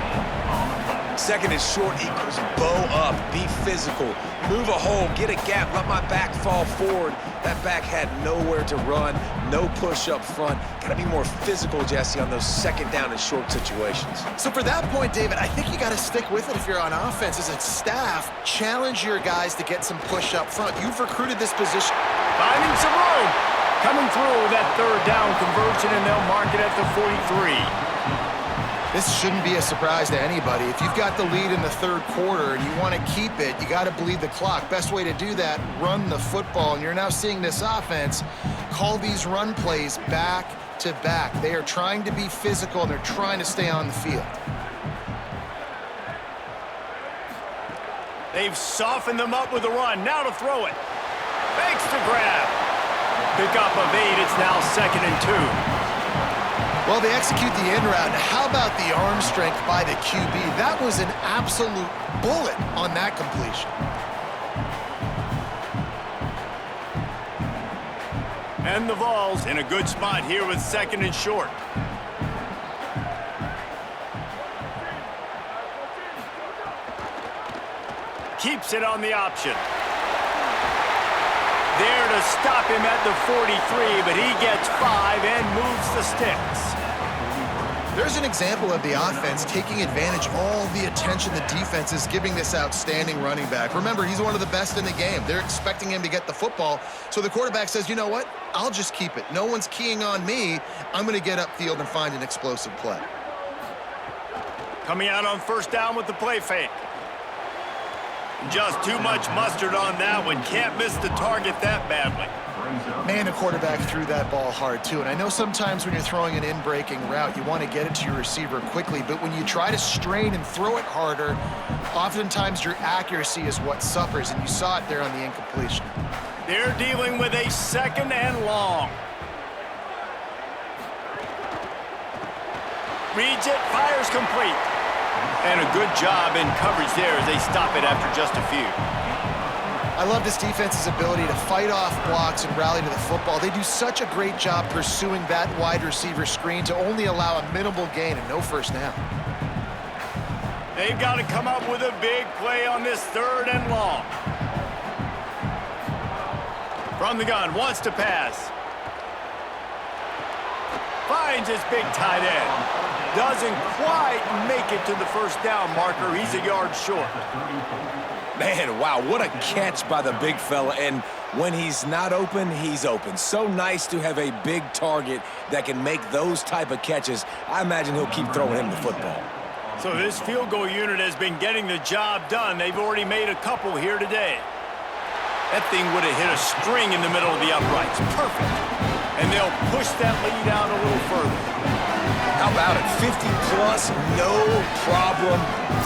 2nd and short equals bow up, be physical, move a hole, get a gap, let my back fall forward. That back had nowhere to run, no push up front. Got to be more physical, Jesse, on those 2nd down and short situations. So for that point, David, I think you got to stick with it if you're on offense. As a staff, challenge your guys to get some push up front. You've recruited this position. Finding some room. Coming through that 3rd down conversion, and they'll mark it at the 43. This shouldn't be a surprise to anybody. If you've got the lead in the 3rd quarter and you want to keep it, you got to bleed the clock. Best way to do that, run the football. And you're now seeing this offense call these run plays back to back. They are trying to be physical, and they're trying to stay on the field. They've softened them up with a run. Now to throw it. Fakes to grab. Pick up of 8. It's now 2nd and 2. Well, they execute the in route. How about the arm strength by the QB? That was an absolute bullet on that completion. And the Vols in a good spot here with 2nd and short. Keeps it on the option. There to stop him at the 43, but he gets 5 and moves the sticks. There's an example of the offense taking advantage of all the attention the defense is giving this outstanding running back. Remember, he's one of the best in the game. They're expecting him to get the football, so the quarterback says, you know what? I'll just keep it. No one's keying on me. I'm going to get upfield and find an explosive play. Coming out on first down with the play fake. Just too much mustard on that one. Can't miss the target that badly. Man, the quarterback threw that ball hard, too. And I know sometimes when you're throwing an in-breaking route, you want to get it to your receiver quickly. But when you try to strain and throw it harder, oftentimes your accuracy is what suffers. And you saw it there on the incompletion. They're dealing with a 2nd and long. Reads it, fires complete. And a good job in coverage there as they stop it after just a few. I love this defense's ability to fight off blocks and rally to the football. They do such a great job pursuing that wide receiver screen to only allow a minimal gain and no first down. They've got to come up with a big play on this 3rd and long. From the gun, wants to pass. Finds his big tight end. Doesn't quite make it to the first down marker. He's a yard short. Man, wow, what a catch by the big fella. And when he's not open, he's open. So nice to have a big target that can make those type of catches. I imagine he'll keep throwing him the football. So this field goal unit has been getting the job done. They've already made a couple here today. That thing would have hit a string in the middle of the uprights. Perfect. And they'll push that lead out a little further. How about it? 50-plus, no problem.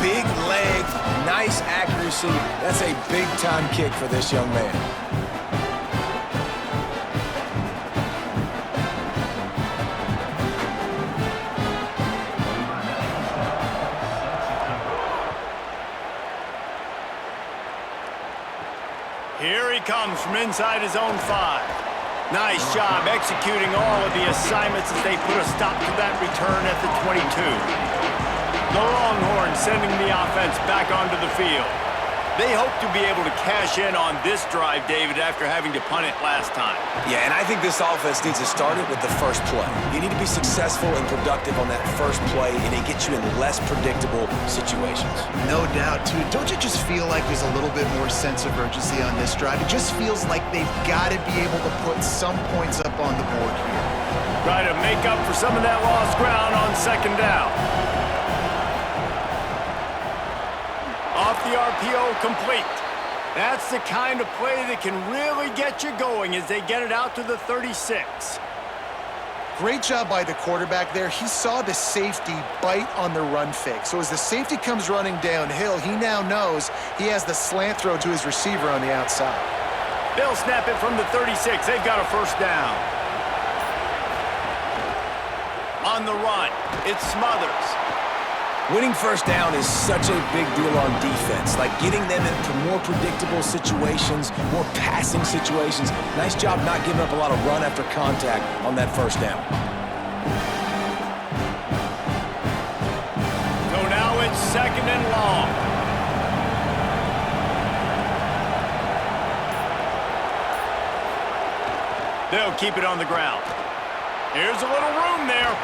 Big leg, nice accuracy. That's a big-time kick for this young man. Here he comes from inside his own 5. Nice job executing all of the assignments as they put a stop to that return at the 22. The Longhorns sending the offense back onto the field. They hope to be able to cash in on this drive, David, after having to punt it last time. Yeah, and I think this offense needs to start it with the first play. You need to be successful and productive on that first play, and it gets you in less predictable situations. No doubt, too. Don't you just feel like there's a little bit more sense of urgency on this drive? It just feels like they've got to be able to put some points up on the board here. Try to make up for some of that lost ground on second down. Off the RPO, complete. That's the kind of play that can really get you going as they get it out to the 36. Great job by the quarterback there. He saw the safety bite on the run fake. So as the safety comes running downhill, he now knows he has the slant throw to his receiver on the outside. They'll snap it from the 36. They've got a first down. On the run, it's Smothers. Winning first down is such a big deal on defense, like getting them into more predictable situations, more passing situations. Nice job not giving up a lot of run after contact on that first down. So now it's second and long. They'll keep it on the ground. Here's a little room there.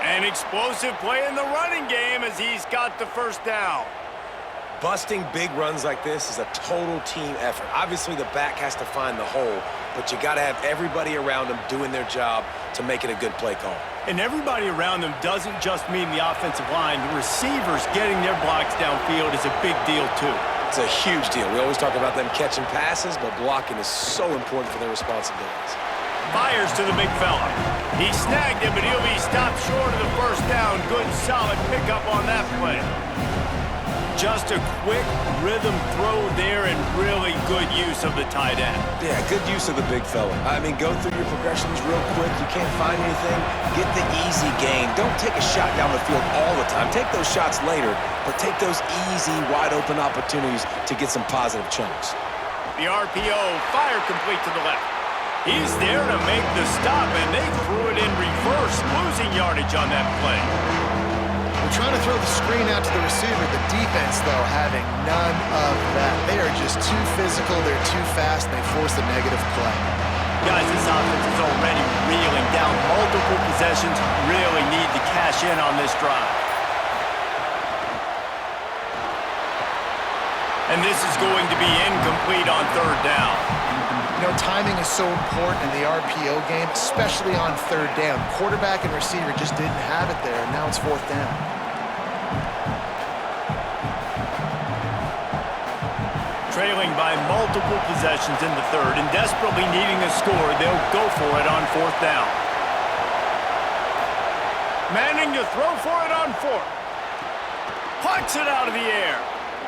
An explosive play in the running game as he's got the first down. Busting big runs like this is a total team effort. Obviously, the back has to find the hole, but you got to have everybody around them doing their job to make it a good play call. And everybody around them doesn't just mean the offensive line. The receivers getting their blocks downfield is a big deal, too. It's a huge deal. We always talk about them catching passes, but blocking is so important for their responsibilities. Fires to the big fella. He snagged it, but he'll be stopped short of the first down. Good, solid pickup on that play. Just a quick rhythm throw there and really good use of the tight end. Yeah, good use of the big fella. I mean, go through your progressions real quick. You can't find anything. Get the easy gain. Don't take a shot down the field all the time. Take those shots later, but take those easy, wide-open opportunities to get some positive chunks. The RPO, fire complete to the left. He's there to make the stop, and they threw it in reverse, losing yardage on that play. We're trying to throw the screen out to the receiver. The defense, though, having none of that. They are just too physical, they're too fast, and they force a negative play. Guys, this offense is already reeling down multiple possessions. Really need to cash in on this drive. And this is going to be incomplete on third down. You know, timing is so important in the RPO game, especially on third down. Quarterback and receiver just didn't have it there, and now it's fourth down. Trailing by multiple possessions in the third and desperately needing a score, they'll go for it on fourth down. Manning to throw for it on fourth. Plucks it out of the air.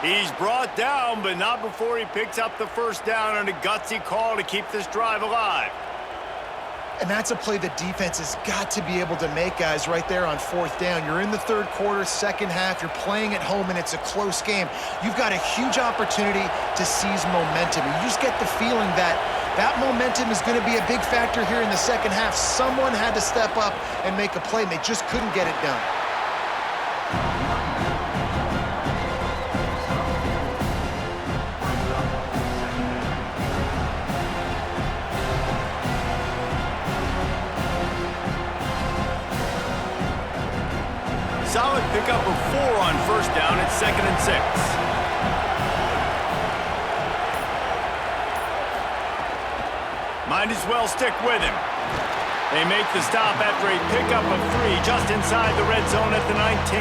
He's brought down, but not before he picks up the first down on a gutsy call to keep this drive alive. And that's a play the defense has got to be able to make, guys, right there on fourth down. You're in the third quarter, second half. You're playing at home, and it's a close game. You've got a huge opportunity to seize momentum. You just get the feeling that that momentum is going to be a big factor here in the second half. Someone had to step up and make a play, and they just couldn't get it done. Solid pickup of 4 on first down at 2nd and 6. Might as well stick with him. They make the stop after a pickup of 3 just inside the red zone at the 19.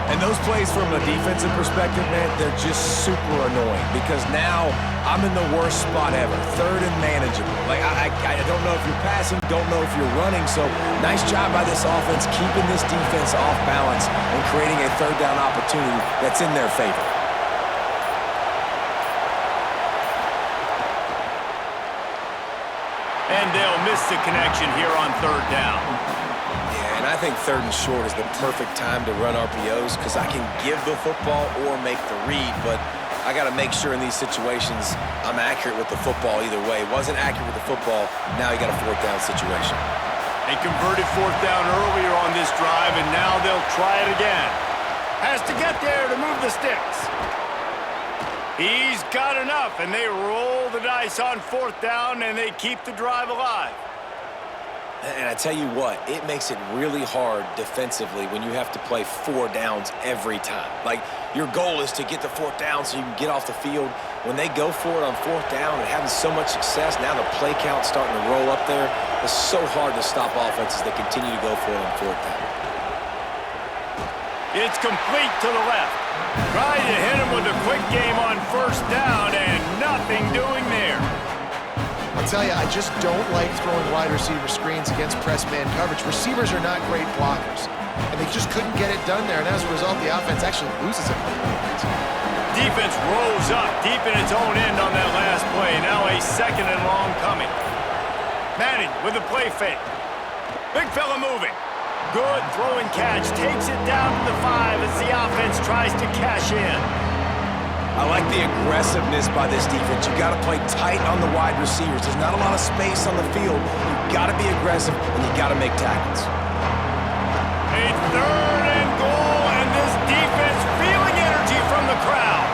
And those plays from a defensive perspective, man, they're just super annoying because now I'm in the worst spot ever, third and manageable. Like, I don't know if you're passing, don't know if you're running, so nice job by this offense keeping this defense off balance and creating a third down opportunity that's in their favor. And they'll miss the connection here on third down. And I think third and short is the perfect time to run RPOs because I can give the football or make the read, but I got to make sure in these situations I'm accurate with the football either way. Wasn't accurate with the football, now you got a fourth down situation. They converted fourth down earlier on this drive, and now they'll try it again. Has to get there to move the sticks. He's got enough, and they roll the dice on 4th down, and they keep the drive alive. And I tell you what, it makes it really hard defensively when you have to play 4 downs every time. Like, your goal is to get the 4th down so you can get off the field. When they go for it on 4th down and having so much success, now the play count's starting to roll up there. It's so hard to stop offenses that continue to go for it on 4th down. It's complete to the left. Trying to hit him with a quick game on 1st down, and nothing doing there. I'll tell you, I just don't like throwing wide receiver screens against press man coverage. Receivers are not great blockers, and they just couldn't get it done there, and as a result, the offense actually loses it. Defense rolls up deep in its own end on that last play. Now a 2nd and long coming. Manning with the play fake. Big fella moving. Good throw and catch. Takes it down to the 5 as the offense tries to cash in. I like the aggressiveness by this defense. You got to play tight on the wide receivers. There's not a lot of space on the field. You got to be aggressive, and you got to make tackles. A 3rd and goal, and this defense feeling energy from the crowd.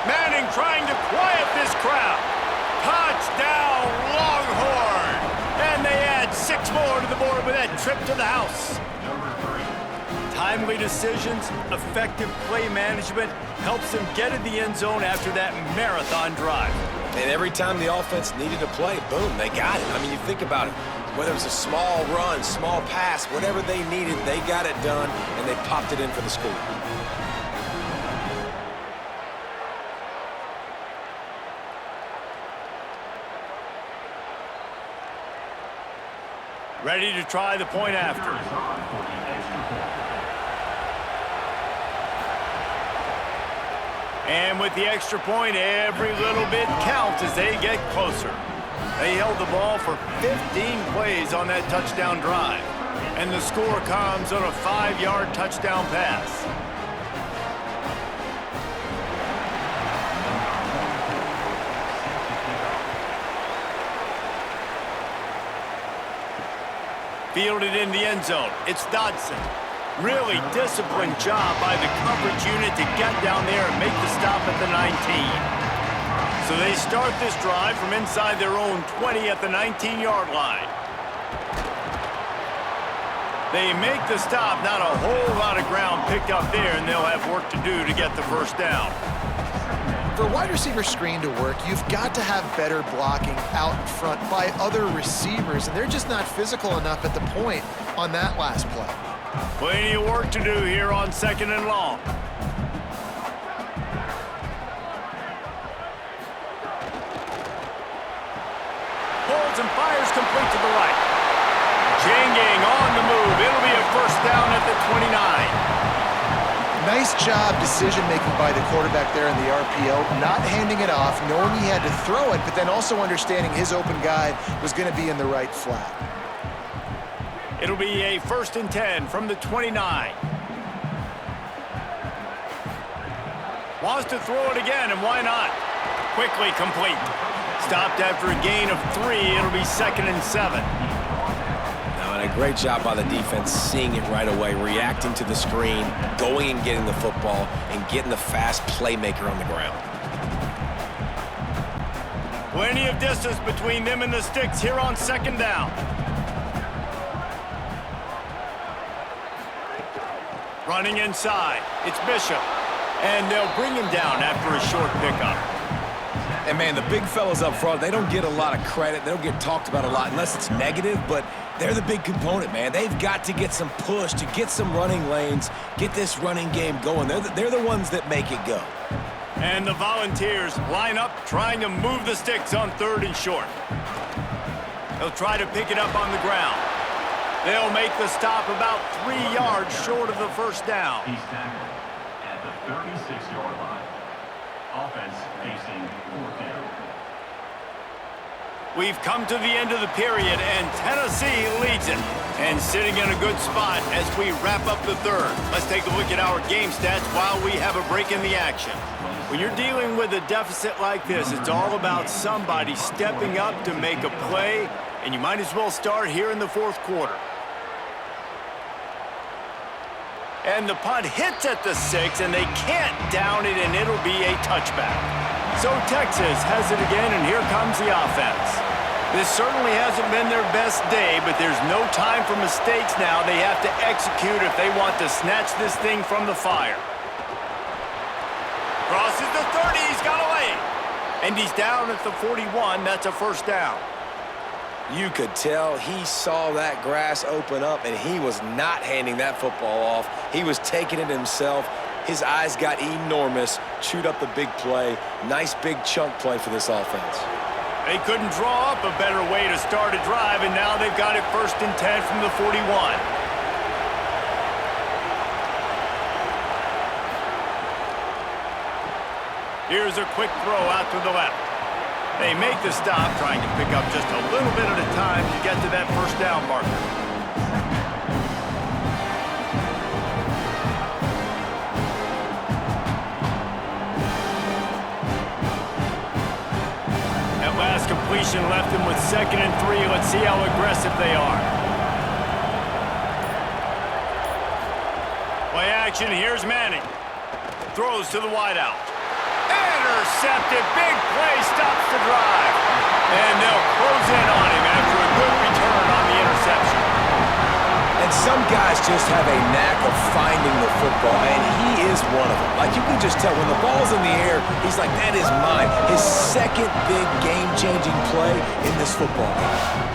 Manning trying to quiet this crowd. Touchdown, Longhorn! And they add 6 more to the board with that trip to the house. Timely decisions, effective play management helps them get in the end zone after that marathon drive. And every time the offense needed to play, boom, they got it. I mean, you think about it. Whether it was a small run, small pass, whatever they needed, they got it done, and they popped it in for the score. Ready to try the point after. And with the extra point, every little bit counts as they get closer. They held the ball for 15 plays on that touchdown drive. And the score comes on a 5-yard touchdown pass. Fielded in the end zone. It's Dodson. Really disciplined job by the coverage unit to get down there and make the stop at the 19. So they start this drive from inside their own 20 at the 19-yard line. They make the stop, not a whole lot of ground picked up there, and they'll have work to do to get the 1st down. For a wide receiver screen to work, you've got to have better blocking out in front by other receivers, and they're just not physical enough at the point on that last play. Plenty of work to do here on 2nd and long. Pulls and fires complete to the right. Janging on the move. It'll be a 1st down at the 29. Nice job decision-making by the quarterback there in the RPO, not handing it off, knowing he had to throw it, but then also understanding his open guy was going to be in the right flat. It'll be a 1st and 10 from the 29. Wants to throw it again, and why not? Quickly complete. Stopped after a gain of 3. It'll be 2nd and 7. Now, and a great job by the defense seeing it right away, reacting to the screen, going and getting the football, and getting the fast playmaker on the ground. Plenty of distance between them and the sticks here on 2nd down. Running inside, it's Bishop. And they'll bring him down after a short pickup. And, man, the big fellas up front, they don't get a lot of credit. They don't get talked about a lot unless it's negative, but they're the big component, man. They've got to get some push, to get some running lanes, get this running game going. They're the ones that make it go. And the Volunteers line up trying to move the sticks on 3rd and short. They'll try to pick it up on the ground. They'll make the stop about 3 yards short of the 1st down. He's tackled at the 36-yard line. Offense facing 4th down. We've come to the end of the period, and Tennessee leads it. And sitting in a good spot as we wrap up the 3rd. Let's take a look at our game stats while we have a break in the action. When you're dealing with a deficit like this, it's all about somebody stepping up to make a play, and you might as well start here in the 4th quarter. And the punt hits at the 6, and they can't down it, and it'll be a touchback. So Texas has it again, and here comes the offense. This certainly hasn't been their best day, but there's no time for mistakes now. They have to execute if they want to snatch this thing from the fire. Crosses the 30, he's got away. And he's down at the 41, that's a first down. You could tell he saw that grass open up, and he was not handing that football off. He was taking it himself. His eyes got enormous, chewed up the big play. Nice big chunk play for this offense. They couldn't draw up a better way to start a drive, and now they've got it 1st and 10 from the 41. Here's a quick throw out to the left. They make the stop, trying to pick up just a little bit at a time to get to that first down marker. That last completion left them with 2nd and 3. Let's see how aggressive they are. Play action, here's Manning. Throws to the wideout. Intercepted, big play, stops the drive. And they'll close in on him after a good return on the interception. And some guys just have a knack of finding the football, and he is one of them. Like, you can just tell when the ball's in the air, he's like, that is mine. His second big game-changing play in this football game.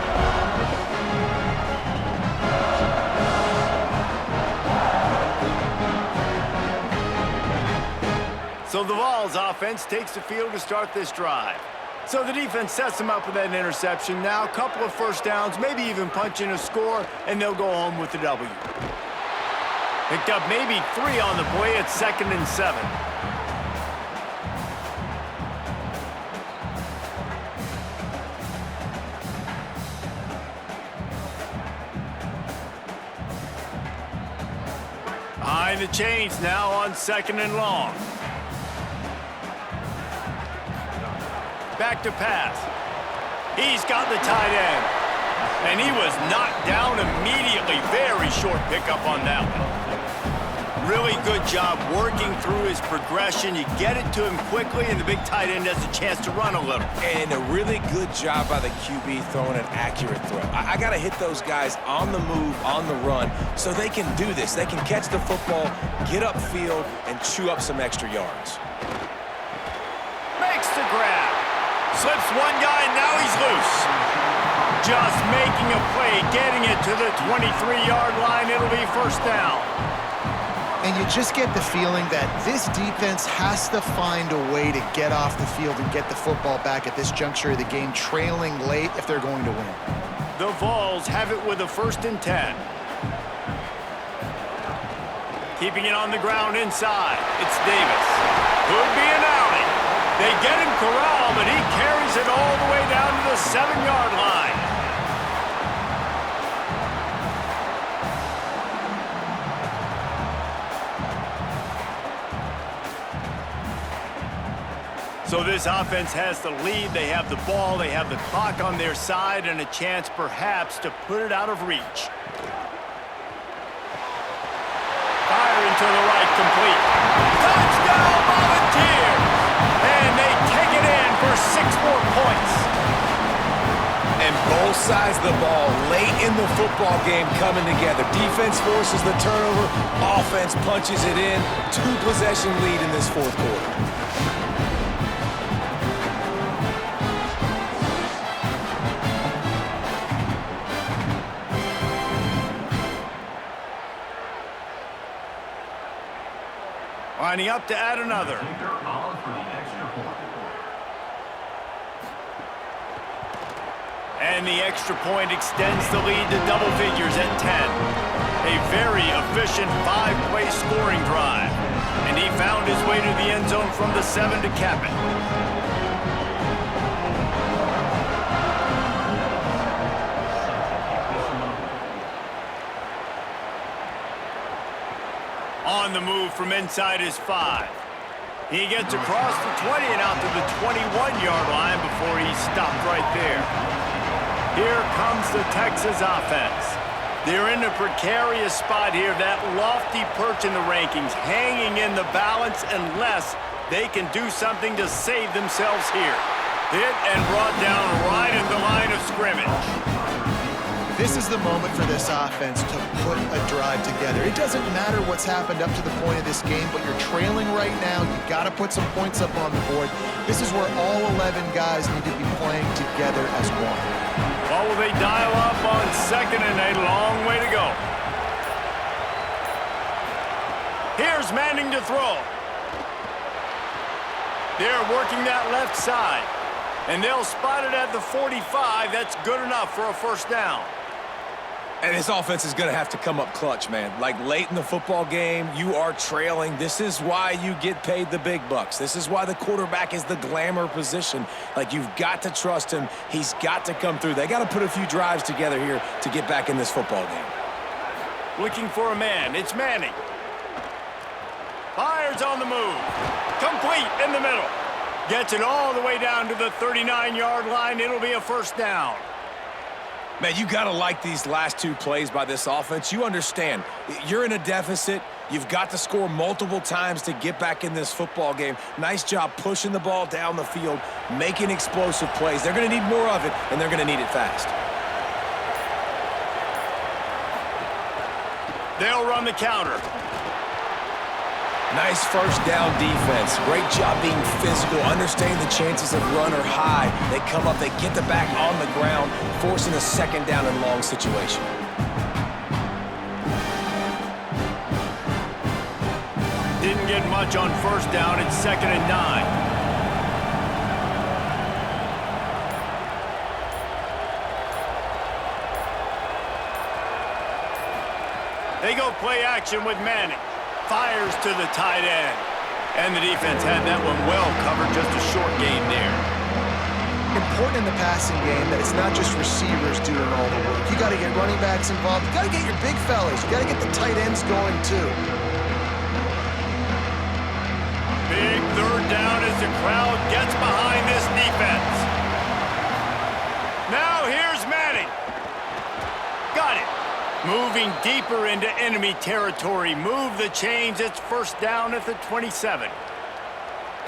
So the Vols offense takes the field to start this drive. So the defense sets them up with that interception. Now a couple of first downs, maybe even punch in a score, and they'll go home with the W. Picked up maybe 3 on the play at 2nd and 7. Behind the chains now on 2nd and long. Back to pass. He's got the tight end. And he was knocked down immediately. Very short pickup on that one. Really good job working through his progression. You get it to him quickly, and the big tight end has a chance to run a little. And a really good job by the QB throwing an accurate throw. I got to hit those guys on the move, on the run, so they can do this. They can catch the football, get upfield, and chew up some extra yards. Makes the grab. Slips one guy, and now he's loose. Just making a play, getting it to the 23-yard line. It'll be first down. And you just get the feeling that this defense has to find a way to get off the field and get the football back at this juncture of the game, trailing late if they're going to win. The Vols have it with a 1st and 10. Keeping it on the ground inside. It's Davis. Could be an alley. They get him corralled, but he carries it all the way down to the 7-yard line. So this offense has the lead. They have the ball. They have the clock on their side and a chance perhaps to put it out of reach. Firing to the right, complete. Touchdown, Volunteers! And they take it in for 6 more points. And both sides of the ball late in the football game coming together. Defense forces the turnover. Offense punches it in. 2-possession lead in this 4th quarter. Lining up to add another. And the extra point extends the lead to double figures at 10. A very efficient 5-play scoring drive. And he found his way to the end zone from the 7 to cap it. On the move from inside his 5. He gets across the 20 and out to the 21-yard line before he's stopped right there. Here comes the Texas offense. They're in a precarious spot here, that lofty perch in the rankings, hanging in the balance unless they can do something to save themselves here. Hit and brought down right at the line of scrimmage. This is the moment for this offense to put a drive together. It doesn't matter what's happened up to the point of this game, but you're trailing right now. You've got to put some points up on the board. This is where all 11 guys need to be playing together as one. Well, will they dial up on second and a long way to go? Here's Manning to throw. They're working that left side, and they'll spot it at the 45. That's good enough for a first down. And this offense is going to have to come up clutch, man. Like late in the football game, you are trailing. This is why you get paid the big bucks. This is why the quarterback is the glamour position. Like, you've got to trust him. He's got to come through. They got to put a few drives together here to get back in this football game. Looking for a man. It's Manning. Fires on the move. Complete in the middle. Gets it all the way down to the 39-yard line. It'll be a first down. Man, you got to like these last two plays by this offense. You understand, you're in a deficit. You've got to score multiple times to get back in this football game. Nice job pushing the ball down the field, making explosive plays. They're going to need more of it, and they're going to need it fast. They'll run the counter. Nice first down defense. Great job being physical. Understanding the chances of run are high. They come up, they get the back on the ground, forcing a second down and long situation. Didn't get much on first down. It's 2nd and 9. They go play action with Manning. Fires to the tight end. And the defense had that one well covered, just a short gain there. Important in the passing game that it's not just receivers doing all the work. You got to get running backs involved. You got to get your big fellas. You got to get the tight ends going too. Big third down as the crowd gets behind this defense. Now here's Manning. Got it. Moving deeper into enemy territory. Move the chains. It's first down at the 27.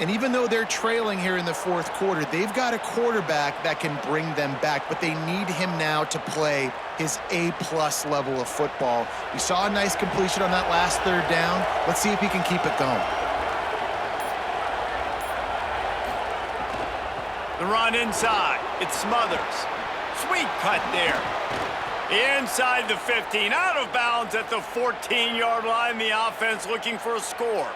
And even though they're trailing here in the fourth quarter, they've got a quarterback that can bring them back, but they need him now to play his A-plus level of football. We saw a nice completion on that last third down. Let's see if he can keep it going. The run inside. It Smothers. Sweet cut there. Inside the 15, out of bounds at the 14-yard line. The offense looking for a score.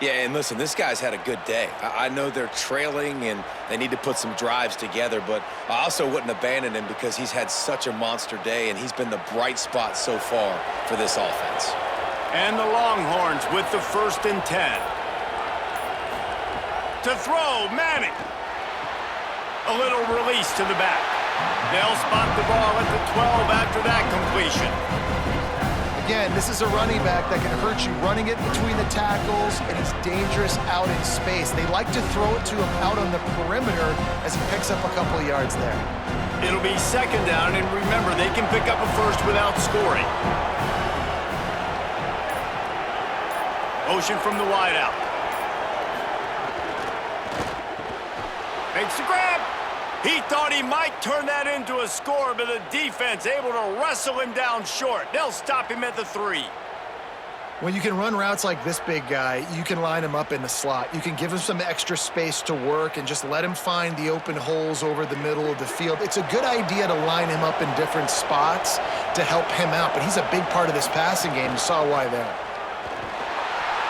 Yeah, and listen, this guy's had a good day. I know they're trailing and they need to put some drives together, but I also wouldn't abandon him because he's had such a monster day and he's been the bright spot so far for this offense. And the Longhorns with the 1st and 10. To throw, Manning. A little release to the back. They'll spot the ball at the 12 after that completion. Again, this is a running back that can hurt you, running it between the tackles, and he's dangerous out in space. They like to throw it to him out on the perimeter as he picks up a couple of yards there. It'll be 2nd down, and remember, they can pick up a first without scoring. Motion from the wideout. Makes the grab. He thought he might turn that into a score, but the defense able to wrestle him down short. They'll stop him at the 3. When you can run routes like this big guy, you can line him up in the slot. You can give him some extra space to work and just let him find the open holes over the middle of the field. It's a good idea to line him up in different spots to help him out, but he's a big part of this passing game. You saw why there.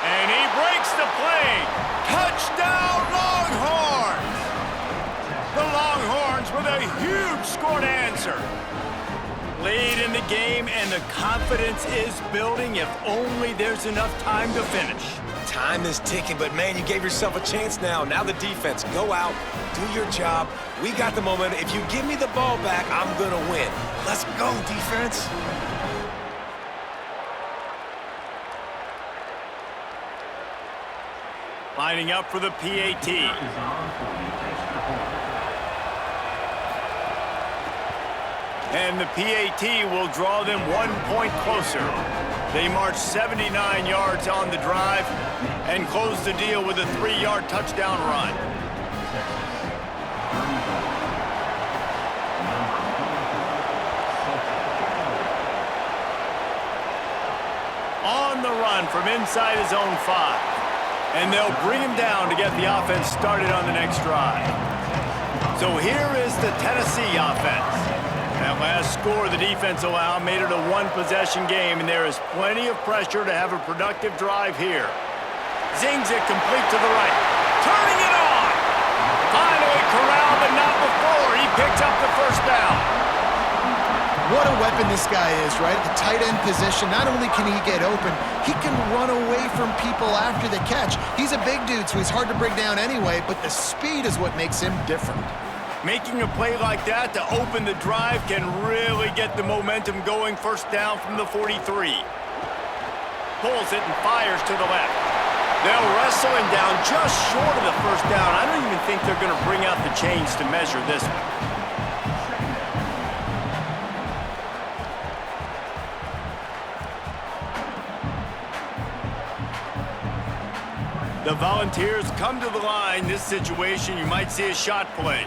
And he breaks the play. Touchdown, Longhorns! The Longhorns with a huge score to answer. Lead in the game, and the confidence is building if only there's enough time to finish. Time is ticking, but man, you gave yourself a chance now. Now the defense, go out, do your job. We got the momentum. If you give me the ball back, I'm going to win. Let's go, defense. Lining up for the PAT. And the PAT will draw them 1 point closer. They marched 79 yards on the drive and closed the deal with a 3-yard touchdown run. On the run from inside his own 5. And they'll bring him down to get the offense started on the next drive. So here is the Tennessee offense. That last score the defense allowed made it a 1-possession game, and there is plenty of pressure to have a productive drive here. Zings it complete to the right. Turning it on! Finally corralled, but not before. He picks up the first down. What a weapon this guy is, right? At the tight end position, not only can he get open, he can run away from people after the catch. He's a big dude, so he's hard to bring down anyway, but the speed is what makes him different. Making a play like that to open the drive can really get the momentum going. First down from the 43. Pulls it and fires to the left. They'll wrestle him down just short of the first down. I don't even think they're going to bring out the chains to measure this one. The Volunteers come to the line. This situation, you might see a shot play.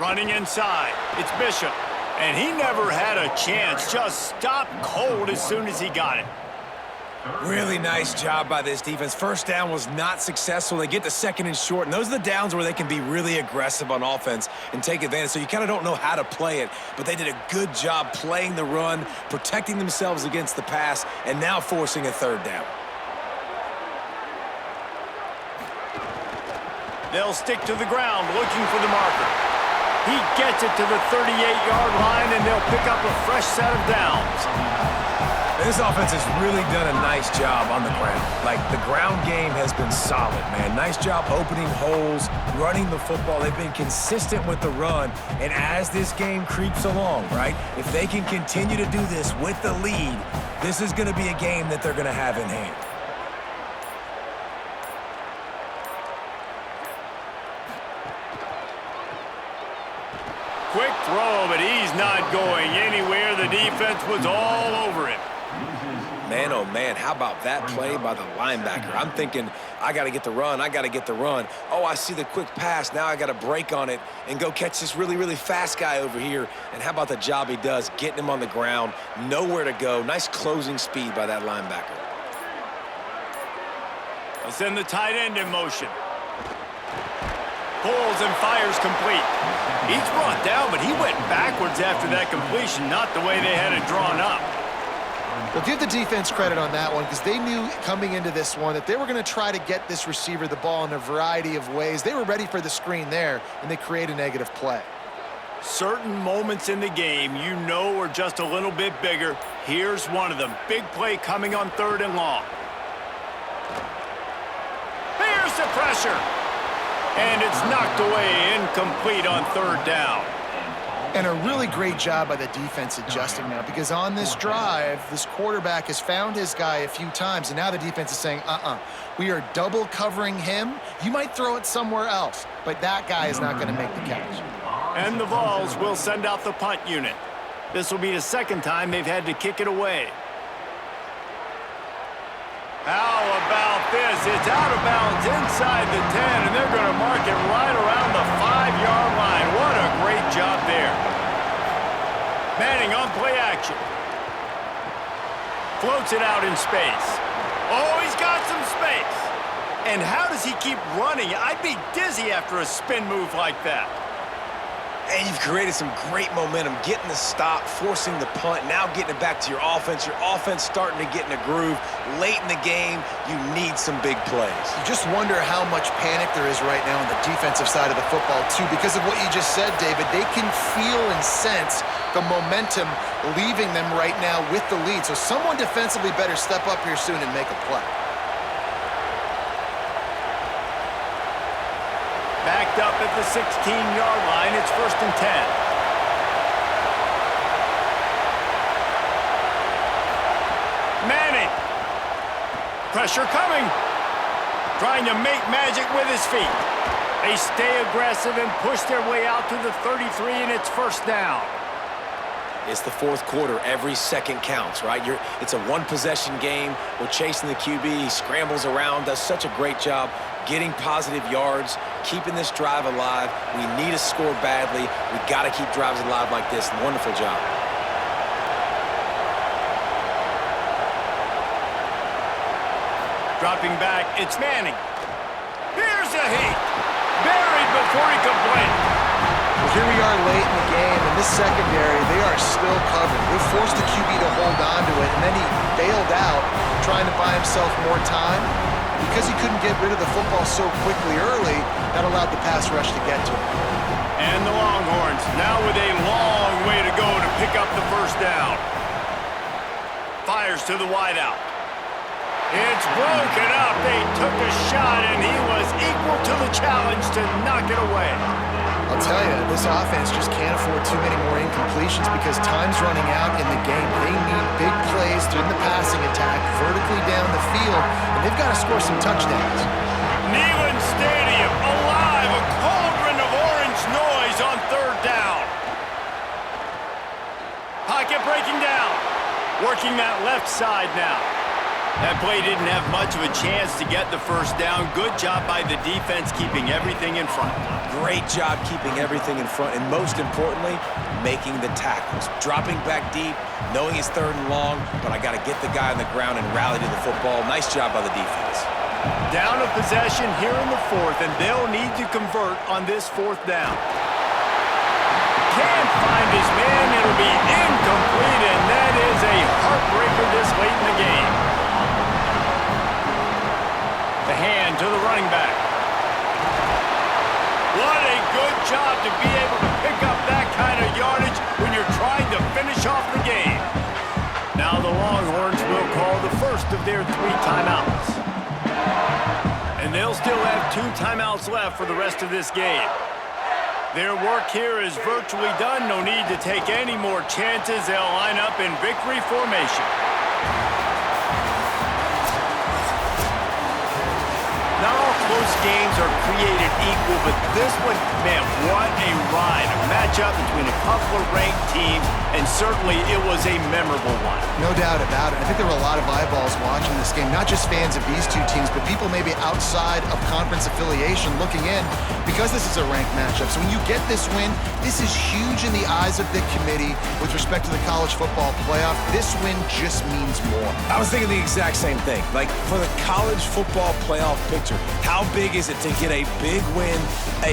Running inside, it's Bishop. And he never had a chance. Just stopped cold as soon as he got it. Really nice job by this defense. First down was not successful. They get the second and short, and those are the downs where they can be really aggressive on offense and take advantage. So you kind of don't know how to play it, but they did a good job playing the run, protecting themselves against the pass, and now forcing a third down. They'll stick to the ground looking for the marker. He gets it to the 38-yard line, and they'll pick up a fresh set of downs. This offense has really done a nice job on the ground. Like, the ground game has been solid, man. Nice job opening holes, running the football. They've been consistent with the run. And as this game creeps along, right, if they can continue to do this with the lead, this is going to be a game that they're going to have in hand. Quick throw, but he's not going anywhere. The defense was all over him. Man, oh man, how about that play by the linebacker? I'm thinking, I got to get the run, I got to get the run. Oh, I see the quick pass. Now I got to break on it and go catch this really, really fast guy over here. And how about the job he does, getting him on the ground, nowhere to go. Nice closing speed by that linebacker. They'll send the tight end in motion. Pulls and fires complete. He's brought down, but he went backwards after that completion, not the way they had it drawn up. Well, give the defense credit on that one because they knew coming into this one that they were going to try to get this receiver the ball in a variety of ways. They were ready for the screen there, and they create a negative play. Certain moments in the game you know are just a little bit bigger. Here's one of them. Big play coming on 3rd and long. Here's the pressure. And it's knocked away, incomplete on 3rd down. And a really great job by the defense adjusting now because on this drive, this quarterback has found his guy a few times, and now the defense is saying, we are double covering him. You might throw it somewhere else, but that guy is not going to make the catch. And the Vols will send out the punt unit. This will be the second time they've had to kick it away. How about this? It's out of bounds inside the 10, and they're going to mark it right around the 5-yard line. What a great job there. Manning on play action. Floats it out in space. Oh, he's got some space. And how does he keep running? I'd be dizzy after a spin move like that. And you've created some great momentum, getting the stop, forcing the punt, now getting it back to your offense. Your offense starting to get in a groove. Late in the game, you need some big plays. You just wonder how much panic there is right now on the defensive side of the football, too, because of what you just said, David. They can feel and sense the momentum leaving them right now with the lead. So someone defensively better step up here soon and make a play. Backed up at the 16-yard line. It's 1st and 10. Manning. Pressure coming. Trying to make magic with his feet. They stay aggressive and push their way out to the 33, and it's first down. It's the fourth quarter. Every second counts, right? It's a one-possession game. We're chasing the QB. He scrambles around, does such a great job getting positive yards, keeping this drive alive. We need to score badly. We got to keep drives alive like this. Wonderful job. Dropping back, it's Manning. Here's a heat. Buried before he could blink. Well, here we are late in the game, and this secondary, they are still covered. They forced the QB to hold on to it, and then he bailed out, trying to buy himself more time. Because he couldn't get rid of the football so quickly early, that allowed the pass rush to get to him. And the Longhorns, now with a long way to go to pick up the first down. Fires to the wideout. It's broken up. They took a shot, and he was equal to the challenge to knock it away. I'll tell you, this offense just can't afford too many more incompletions because time's running out in the game. They need big plays during the passing attack, vertically down the field, and they've got to score some touchdowns. Neyland Stadium alive, a cauldron of orange noise on third down. Pocket breaking down, working that left side now. That play didn't have much of a chance to get the first down. Good job by the defense keeping everything in front. Great job keeping everything in front, and most importantly, making the tackles. Dropping back deep, knowing it's third and long, but I got to get the guy on the ground and rally to the football. Nice job by the defense. Down a possession here in the fourth, and they'll need to convert on this fourth down. Can't find his man. It'll be incomplete, and that is a heartbreaker this late in the game. The hand to the running back. What a good job to be able to pick up that kind of yardage when you're trying to finish off the game. Now the Longhorns will call the first of their 3 timeouts. And they'll still have 2 timeouts left for the rest of this game. Their work here is virtually done. No need to take any more chances. They'll line up in victory formation. Not all close games are created equal, but this one, man, what a ride. A matchup between a couple of ranked teams, and certainly it was a memorable one. No doubt about it. I think there were a lot of eyeballs watching this game, not just fans of these 2 teams, but people maybe outside of conference affiliation looking in because this is a ranked matchup. So when you get this win, this is huge in the eyes of the committee with respect to the college football playoff. This win just means more. I was thinking the exact same thing. Like, for the college football playoff picture, how big is it to get a big win, a